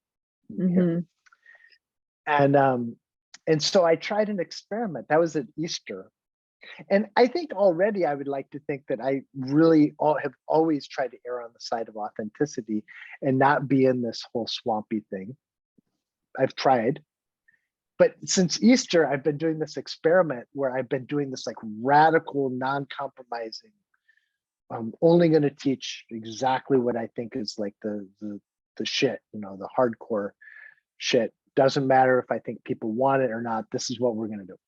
here. And so I tried an experiment. That was at Easter. And I think already I would like to think that I really have always tried to err on the side of authenticity and not be in this whole swampy thing. I've tried. But since Easter, I've been doing this experiment where I've been doing this like radical, non-compromising. I'm only going to teach exactly what I think is like the shit, the hardcore shit. Doesn't matter if I think people want it or not. This is what we're going to do.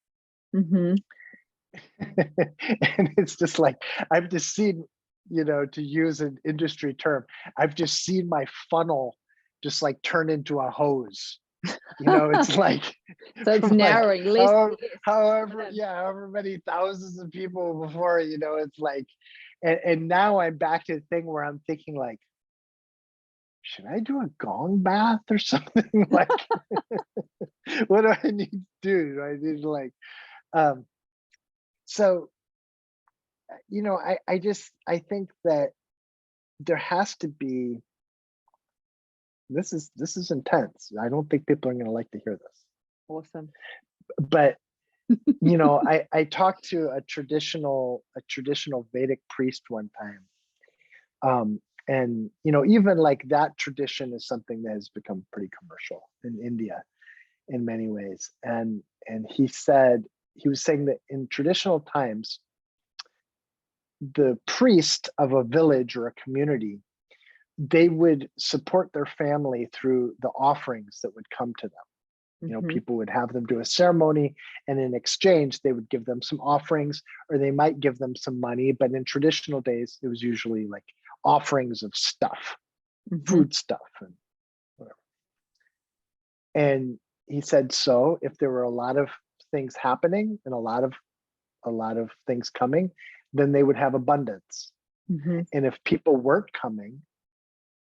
And it's just like, I've just seen, to use an industry term, I've just seen my funnel just like turn into a hose. It's like, so it's narrowing, like, however many thousands of people before, it's like, and now I'm back to the thing where I'm thinking like, should I do a gong bath or something? Like, what do I need to do? Do I need to like, so, I think that there has to be, this is intense. I don't think people are going to like to hear this. Awesome. But, I talked to a traditional Vedic priest one time. And, even like that tradition is something that has become pretty commercial in India in many ways. And he was saying that in traditional times, the priest of a village or a community, they would support their family through the offerings that would come to them. People would have them do a ceremony, and in exchange, they would give them some offerings, or they might give them some money. But in traditional days, it was usually like offerings of stuff, food stuff, and whatever. And he said, so if there were a lot of things happening and a lot of things coming, then they would have abundance. And if people weren't coming,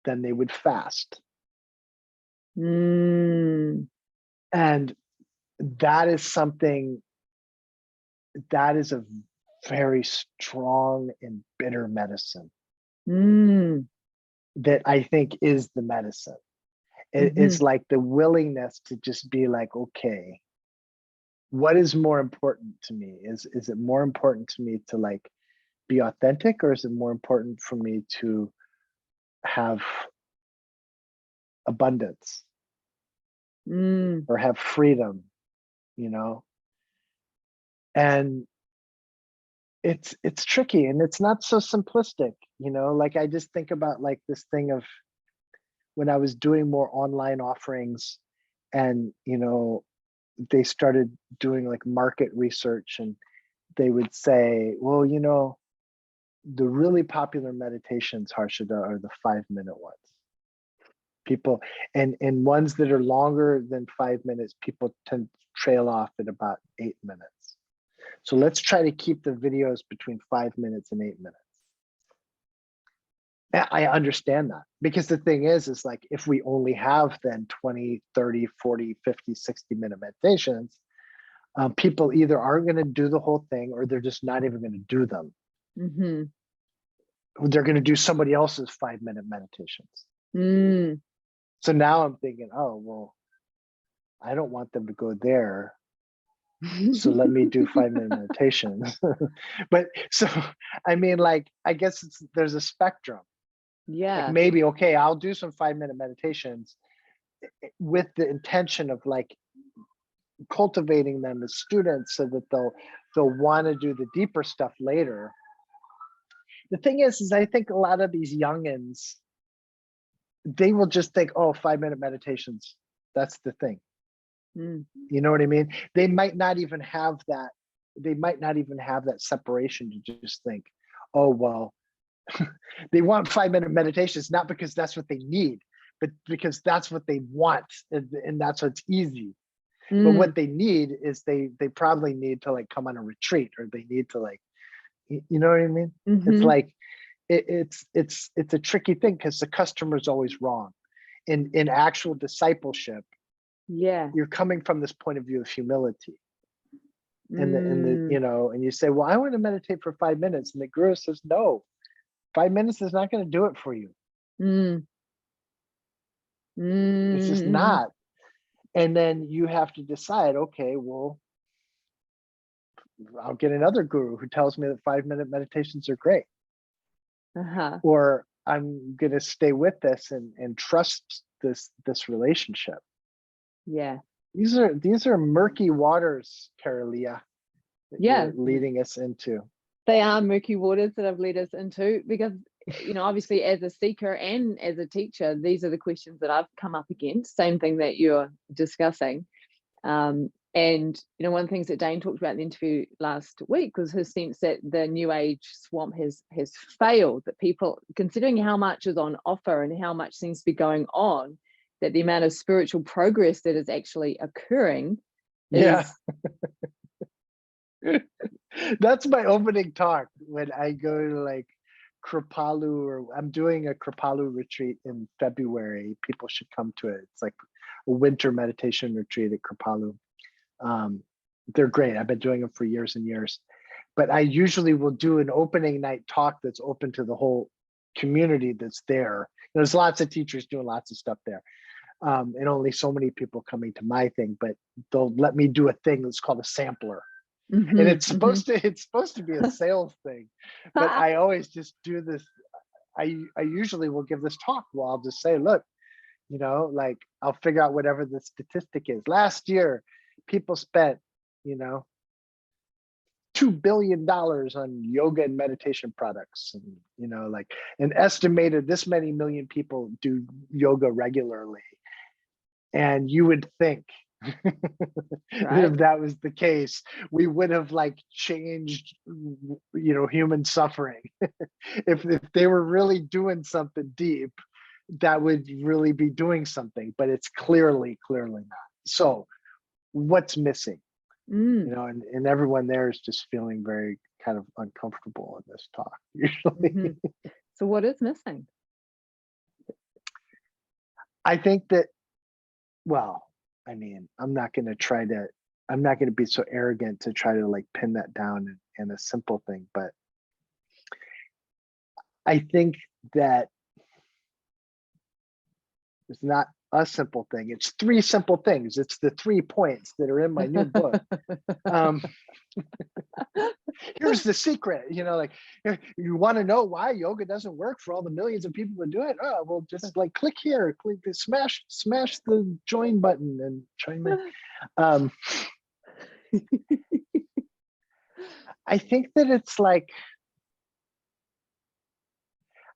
then they would fast. And that is something that is a very strong and bitter medicine that I think is the medicine. It's like the willingness to just be like, okay, what is more important to me? Is it more important to me to like be authentic, or is it more important for me to have abundance or have freedom, and it's tricky, and it's not so simplistic, like I just think about like this thing of when I was doing more online offerings, and they started doing like market research, and they would say, well, the really popular meditations, Harshada, are the 5-minute ones. People, and ones that are longer than 5 minutes, people tend to trail off at about 8 minutes. So let's try to keep the videos between 5 minutes and 8 minutes. I understand that, because the thing is like, if we only have then 20, 30, 40, 50, 60-minute meditations, people either aren't going to do the whole thing, or they're just not even going to do them. They're going to do somebody else's 5-minute meditations. So now I'm thinking, oh, well, I don't want them to go there. So let me do 5-minute meditations. But so, I mean, like, I guess there's a spectrum. Yeah. Like maybe, okay, I'll do some 5-minute meditations with the intention of like cultivating them as students so that they'll want to do the deeper stuff later. The thing is I think a lot of these youngins, they will just think, oh, 5-minute meditations, that's the thing. You know what I mean? They might not even have that. They might not even have that separation to just think, oh, well, they want 5-minute meditations, not because that's what they need, but because that's what they want. And that's what's easy. But what they need is they probably need to like come on a retreat, or they need to like, you know what I mean? It's like, it's a tricky thing, because the customer's always wrong. In actual discipleship, you're coming from this point of view of humility. And the you know, and you say, well, I want to meditate for 5 minutes, and the guru says, no, 5 minutes is not going to do it for you. It's just not. And then you have to decide, okay, well, I'll get another guru who tells me that 5-minute meditations are great. Or I'm going to stay with this and trust this relationship. Yeah. These are murky waters, Kara-Leah, that you're leading us into. They are murky waters that have led us into, because, you know, obviously as a seeker and as a teacher, these are the questions that I've come up against, same thing that you're discussing. And, you know, one of the things that Dane talked about in the interview last week was his sense that the New Age swamp has failed, that people, considering how much is on offer and how much seems to be going on, that the amount of spiritual progress that is actually occurring is... That's my opening talk when I go to like Kripalu, or I'm doing a Kripalu retreat in February. People should come to it. It's like a winter meditation retreat at Kripalu. They're great. I've been doing them for years and years. But I usually will do an opening night talk that's open to the whole community that's there. There's lots of teachers doing lots of stuff there. And only so many people coming to my thing, but they'll let me do a thing that's called a sampler. And it's supposed to be a sales thing, but I always just do this. I usually will give this talk where I'll just say, look, you know, like I'll figure out whatever the statistic is. Last year, people spent, you know, $2 billion on yoga and meditation products, and, you know, like an estimated this many million people do yoga regularly. And you would think, if that was the case, we would have like changed, you know, human suffering. if they were really doing something deep, that would really be doing something, but it's clearly not. So what's missing? You know, and everyone there is just feeling very kind of uncomfortable in this talk usually. So what is missing? I think that, well, I mean, I'm not going to be so arrogant to try to like pin that down in a simple thing, but I think that it's not a simple thing. It's 3 simple things. It's the 3 points that are in my new book. Here's the secret, you know, like, you want to know why yoga doesn't work for all the millions of people who do it? Oh, well, just like click here, click the smash the join button and join me. I think that it's like,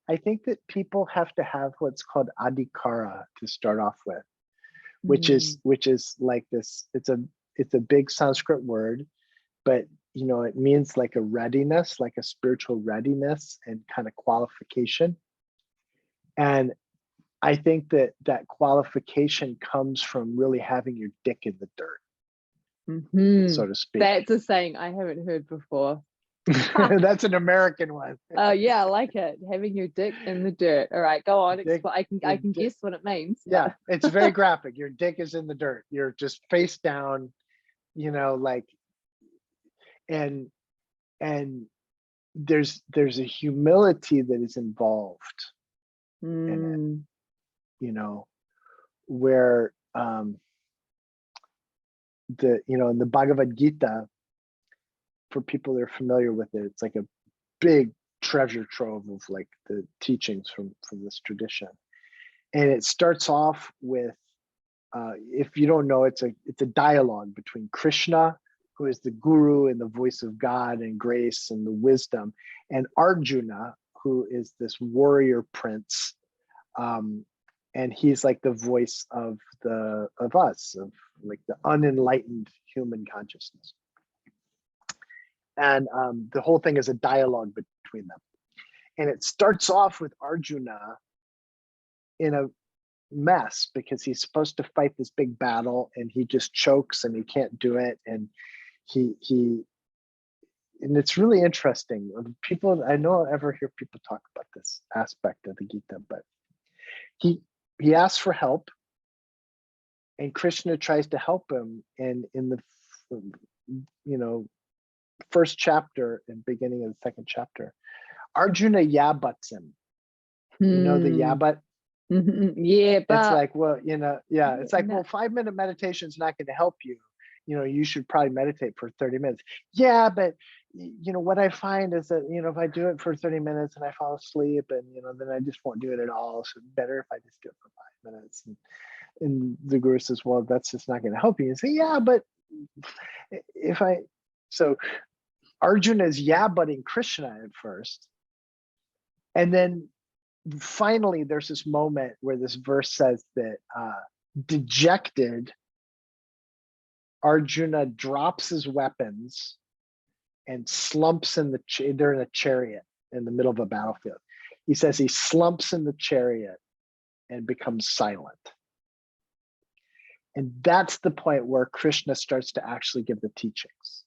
I think that people have to have what's called adhikara to start off with, which is like this. It's a big Sanskrit word, but you know, it means like a readiness, like a spiritual readiness and kind of qualification. And I think that that qualification comes from really having your dick in the dirt, so to speak. That's a saying I haven't heard before. That's an American one. Yeah, I like it. Having your dick in the dirt. All right, go on. I can guess what it means. Yeah, it's very graphic. Your dick is in the dirt. You're just face down, you know, like, and there's a humility that is involved in it, you know, where in the Bhagavad Gita, for people that are familiar with it, it's like a big treasure trove of like the teachings from this tradition. And it starts off with, if you don't know, it's a dialogue between Krishna, who is the guru and the voice of God and grace and the wisdom, and Arjuna, who is this warrior prince. And he's like the voice of us, of like the unenlightened human consciousness. And the whole thing is a dialogue between them. And it starts off with Arjuna in a mess because he's supposed to fight this big battle and he just chokes and he can't do it. And and it's really interesting. People, I don't ever hear people talk about this aspect of the Gita, but he asks for help and Krishna tries to help him. And in the, first chapter and beginning of the second chapter, Arjuna yabuts him. You know the yabut? Yeah, but it's like, well, it's like, well, 5-minute meditation is not going to help you. You should probably meditate for 30 minutes. Yeah, but what I find is that, if I do it for 30 minutes and I fall asleep and, then I just won't do it at all. So better if I just do it for 5 minutes. And the guru says, well, that's just not going to help you. And say, yeah, but so Arjuna is butting Krishna at first. And then finally, there's this moment where this verse says that dejected, Arjuna drops his weapons and slumps they're in a chariot in the middle of a battlefield. He says he slumps in the chariot and becomes silent. And that's the point where Krishna starts to actually give the teachings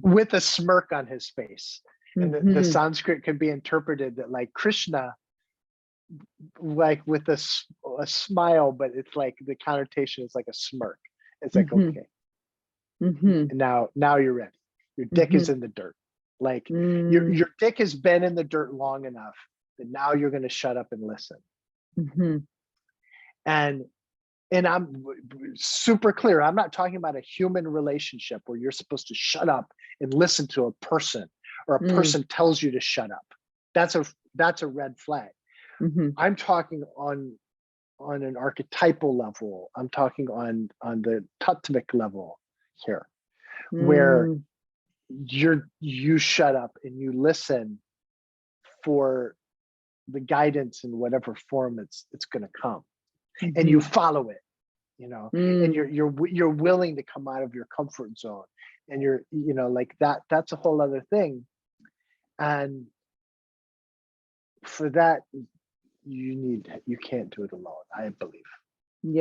with a smirk on his face. And the Sanskrit could be interpreted that like Krishna, like with a smile, but it's like the connotation is like a smirk. It's like, okay, and now you're ready. Your dick is in the dirt. Like your dick has been in the dirt long enough that now you're going to shut up and listen. And I'm super clear. I'm not talking about a human relationship where you're supposed to shut up and listen to a person, or a person tells you to shut up. That's a red flag. I'm talking on an archetypal level. I'm talking on the tattvic level here, where you shut up and you listen for the guidance in whatever form it's going to come, and you follow it, and you're willing to come out of your comfort zone, and you're like that's a whole other thing. And for that, you can't do it alone, I believe.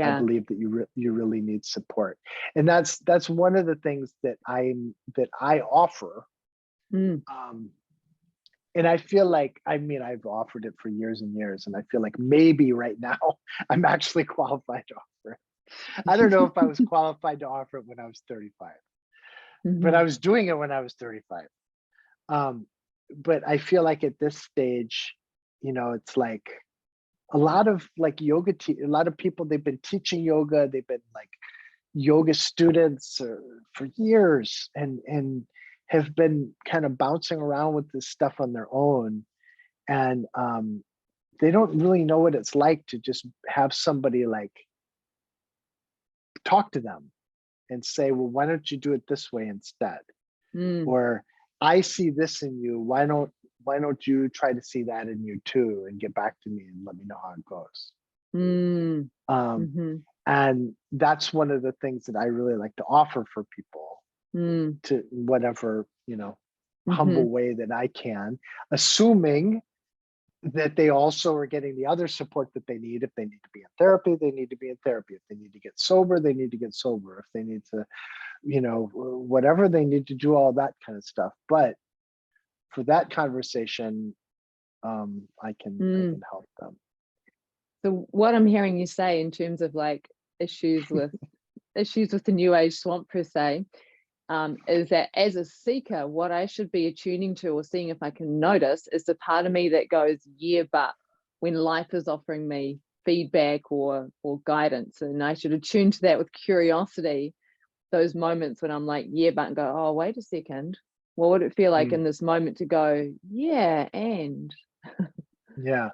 I believe that you really need support. And that's one of the things that I offer. And I feel like, I've offered it for years and years, and I feel like maybe right now I'm actually qualified to offer it. I don't know if I was qualified to offer it when I was 35, but I was doing it when I was 35. But I feel like at this stage, it's like a lot of like yoga, a lot of people, they've been teaching yoga. They've been like yoga students for years and have been kind of bouncing around with this stuff on their own. And they don't really know what it's like to just have somebody like talk to them and say, well, why don't you do it this way instead? Or I see this in you. Why don't you try to see that in you too, and get back to me and let me know how it goes. And that's one of the things that I really like to offer for people, to whatever, Mm-hmm. humble way that I can, assuming that they also are getting the other support that they need. If they need to be in therapy, they need to be in therapy. If they need to get sober, they need to get sober. If they need to, whatever they need to do, all that kind of stuff. But for that conversation, I can help them. So what I'm hearing you say in terms of like issues with the new age swamp per se, is that as a seeker, what I should be attuning to or seeing if I can notice is the part of me that goes, yeah, but when life is offering me feedback or guidance, and I should attune to that with curiosity, those moments when I'm like, yeah, but, and go, oh, wait a second, what would it feel like in this moment to go, yeah, and yeah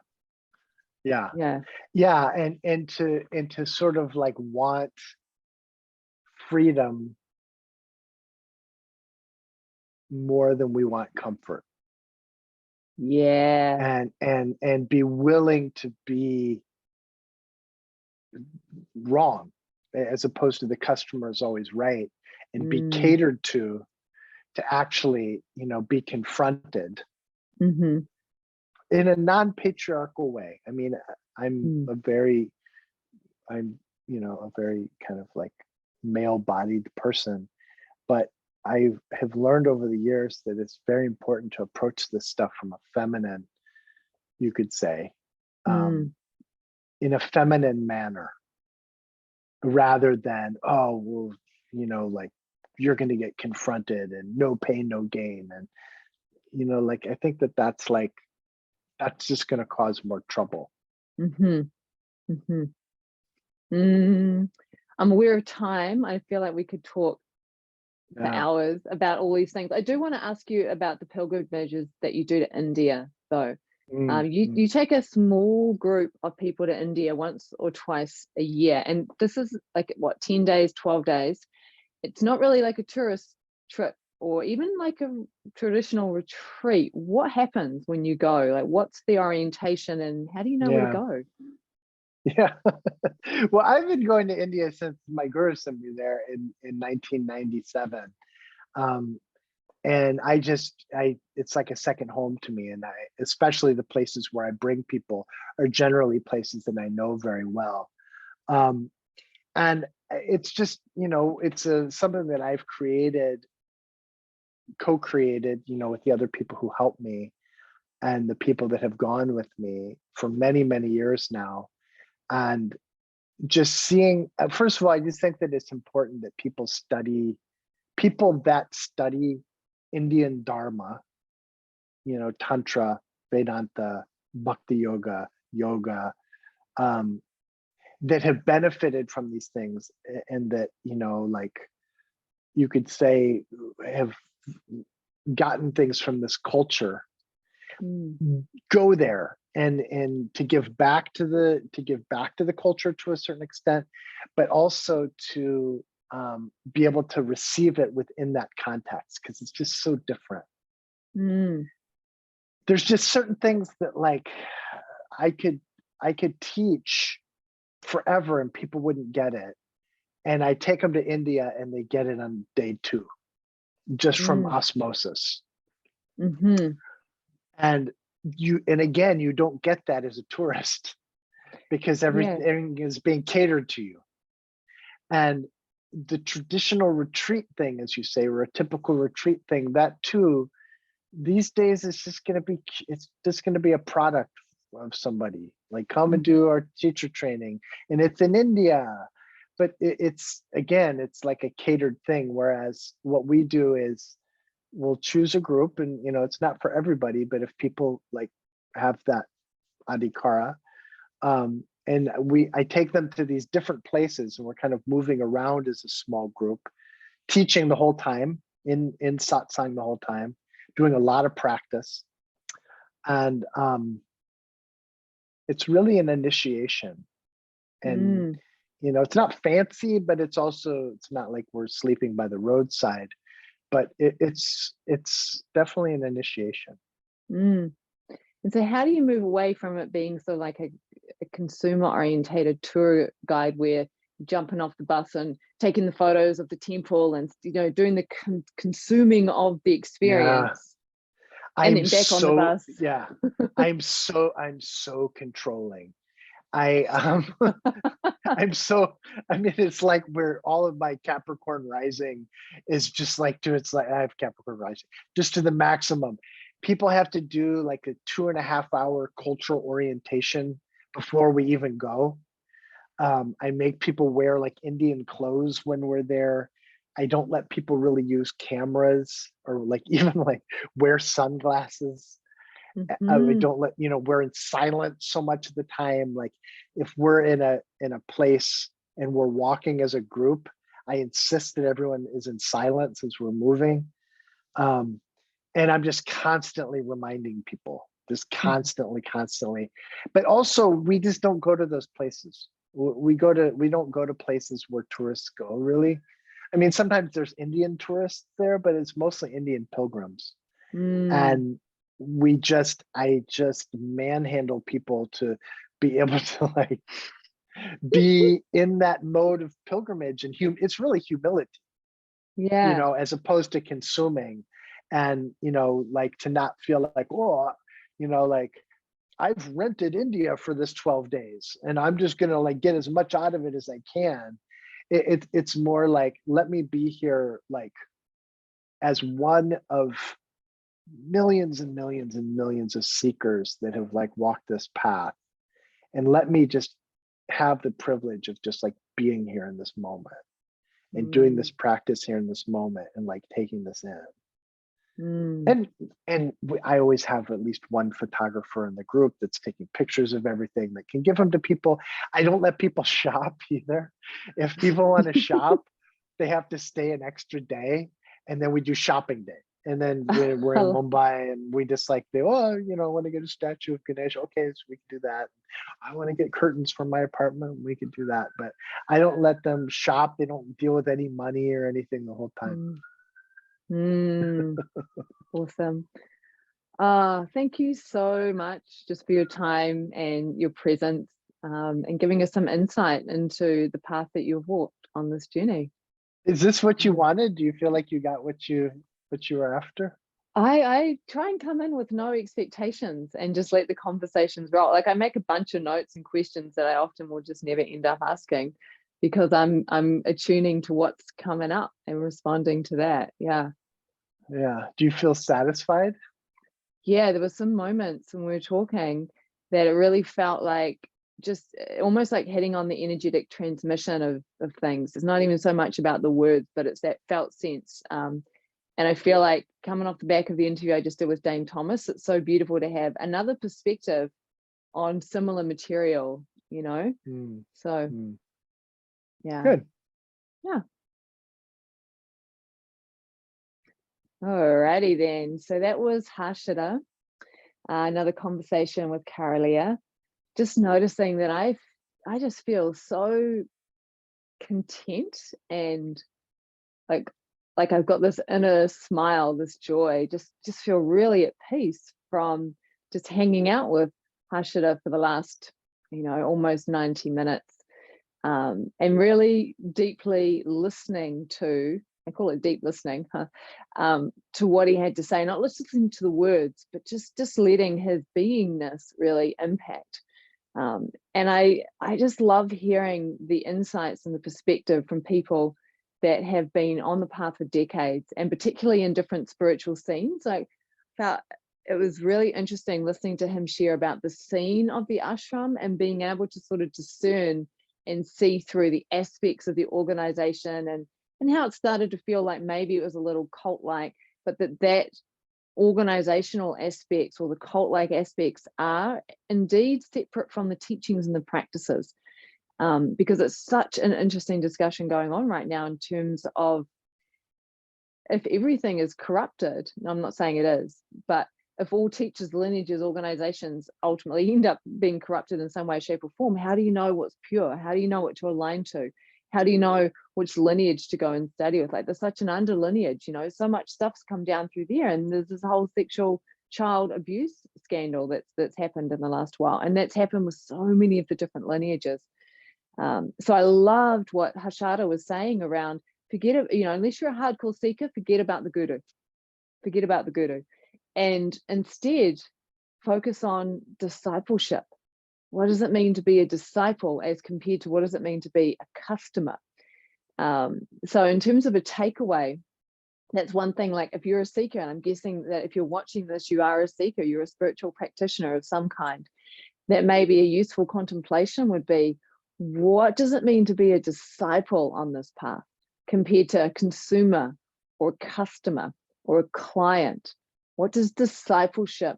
and to sort of like want freedom more than we want comfort. Yeah. And be willing to be wrong, as opposed to the customer is always right, and be catered to actually, be confronted Mm-hmm. in a non-patriarchal way. I mean, I'm a very kind of like male-bodied person, but I have learned over the years that it's very important to approach this stuff from a feminine, you could say, in a feminine manner, rather than, oh, well, like you're going to get confronted and no pain, no gain. And, like, I think that's just going to cause more trouble. Mm-hmm. Mm-hmm. I'm aware of time. I feel like we could talk for hours about all these things. I do want to ask you about the pilgrimages that you do to India, though. You take a small group of people to India once or twice a year, and this is like what, 10 days, 12 days. It's not really like a tourist trip or even like a traditional retreat. What happens when you go? Like, what's the orientation and how do you know where to go? Yeah. Well, I've been going to India since my guru sent me there in 1997. And it's like a second home to me. And especially the places where I bring people are generally places that I know very well. And it's just, it's something that I've co-created, with the other people who help me and the people that have gone with me for many, many years now. And just seeing, first of all, I just think that it's important that people that study Indian Dharma, Tantra, Vedanta, Bhakti yoga, that have benefited from these things, and that, like you could say, have gotten things from this culture, go there and to give back to the culture to a certain extent, but also to be able to receive it within that context, because it's just so different. There's just certain things that, like, I could teach forever and people wouldn't get it, and I take them to India and they get it on day 2, just from osmosis. And again, you don't get that as a tourist, because everything is being catered to you. And the traditional retreat thing, as you say, or a typical retreat thing, that too, these days it's just going to be a product of somebody, like, come and do our teacher training, and it's in India, but it's like a catered thing. Whereas what we do is we'll choose a group, and it's not for everybody, but if people like have that adhikara, and I take them to these different places, and we're kind of moving around as a small group, teaching the whole time, in satsang the whole time, doing a lot of practice. And it's really an initiation. And it's not fancy, but it's not like we're sleeping by the roadside, but it's definitely an initiation. And so how do you move away from it being sort of like a consumer orientated tour guide, where jumping off the bus and taking the photos of the temple and, you know, doing the consuming of the experience. And then back on the bus. Yeah, I'm so controlling. I mean, it's like where all of my Capricorn rising is just like it's like I have Capricorn rising just to the maximum. People have to do like a 2.5-hour cultural orientation before we even go. I make people wear like Indian clothes when we're there. I don't let people really use cameras or like even like wear sunglasses. I don't let, you know, we're in silence so much of the time. Like if we're in a place and we're walking as a group, I insist that everyone is in silence as we're moving. And I'm just constantly reminding people, just constantly. But also we just don't go to those places. We don't go to places where tourists go, really. I mean, sometimes there's Indian tourists there, but it's mostly Indian pilgrims. And I just manhandle people to be able to like be in that mode of pilgrimage, and it's really humility, you know, as opposed to consuming, and, you know, like to not feel like, oh, you know, like I've rented India for this 12 days and I'm just gonna like get as much out of it as I can. It's more like, let me be here like as one of millions and millions and millions of seekers that have like walked this path, and let me just have the privilege of just like being here in this moment and doing this practice here in this moment and like taking this in. And I always have at least one photographer in the group that's taking pictures of everything that can give them to people. I don't let people shop either. If people want to shop, they have to stay an extra day, and then we do shopping day. And then we're in Mumbai and we just like, oh, you know, I want to get a statue of Ganesh. Okay, so we can do that. I want to get curtains for my apartment. We can do that. But I don't let them shop. They don't deal with any money or anything the whole time. Awesome. Thank you so much just for your time and your presence, and giving us some insight into the path that you've walked on this journey. Is this what you wanted? Do you feel like you got what you were after? I try and come in with no expectations and just let the conversations roll. Like I make a bunch of notes and questions that I often will just never end up asking, because I'm attuning to what's coming up and responding to that. Yeah. Do you feel satisfied? Yeah, there were some moments when we were talking that it really felt like just almost like hitting on the energetic transmission of things. It's not even so much about the words, but it's that felt sense. And I feel like coming off the back of the interview I just did with Dame Thomas, it's so beautiful to have another perspective on similar material, you know? So, yeah. Good. Yeah. Alrighty then. So that was Harshada, another conversation with Kara-Leah. Just noticing that I just feel so content and like I've got this inner smile, this joy, just feel really at peace from just hanging out with Harshada for the last, you know, almost 90 minutes, and really deeply listening to, I call it deep listening, to what he had to say, not listening to the words, but just letting his beingness really impact. And I just love hearing the insights and the perspective from people that have been on the path for decades, and particularly in different spiritual scenes. Like, felt it was really interesting listening to him share about the scene of the ashram and being able to sort of discern and see through the aspects of the organization, and how it started to feel like maybe it was a little cult-like, but that organizational aspects or the cult-like aspects are indeed separate from the teachings and the practices. Because it's such an interesting discussion going on right now in terms of if everything is corrupted. I'm not saying it is, but if all teachers, lineages, organizations ultimately end up being corrupted in some way, shape, or form, how do you know what's pure? How do you know what to align to? How do you know which lineage to go and study with? Like, there's such an under lineage, you know, so much stuff's come down through there, and there's this whole sexual child abuse scandal that's happened in the last while, and that's happened with so many of the different lineages. So I loved what Harshada was saying around, unless you're a hardcore seeker, forget about the guru. Forget about the guru. And instead, focus on discipleship. What does it mean to be a disciple as compared to what does it mean to be a customer? So in terms of a takeaway, that's one thing. Like if you're a seeker, and I'm guessing that if you're watching this, you are a seeker, you're a spiritual practitioner of some kind, that maybe a useful contemplation would be, what does it mean to be a disciple on this path compared to a consumer or customer or a client? What does discipleship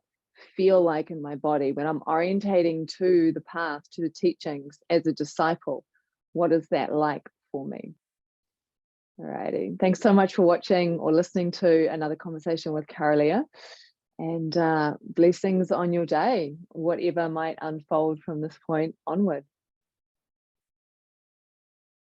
feel like in my body when I'm orientating to the path, to the teachings as a disciple? What is that like for me? Alrighty, thanks so much for watching or listening to another conversation with Kara-Leah, and blessings on your day, whatever might unfold from this point onward.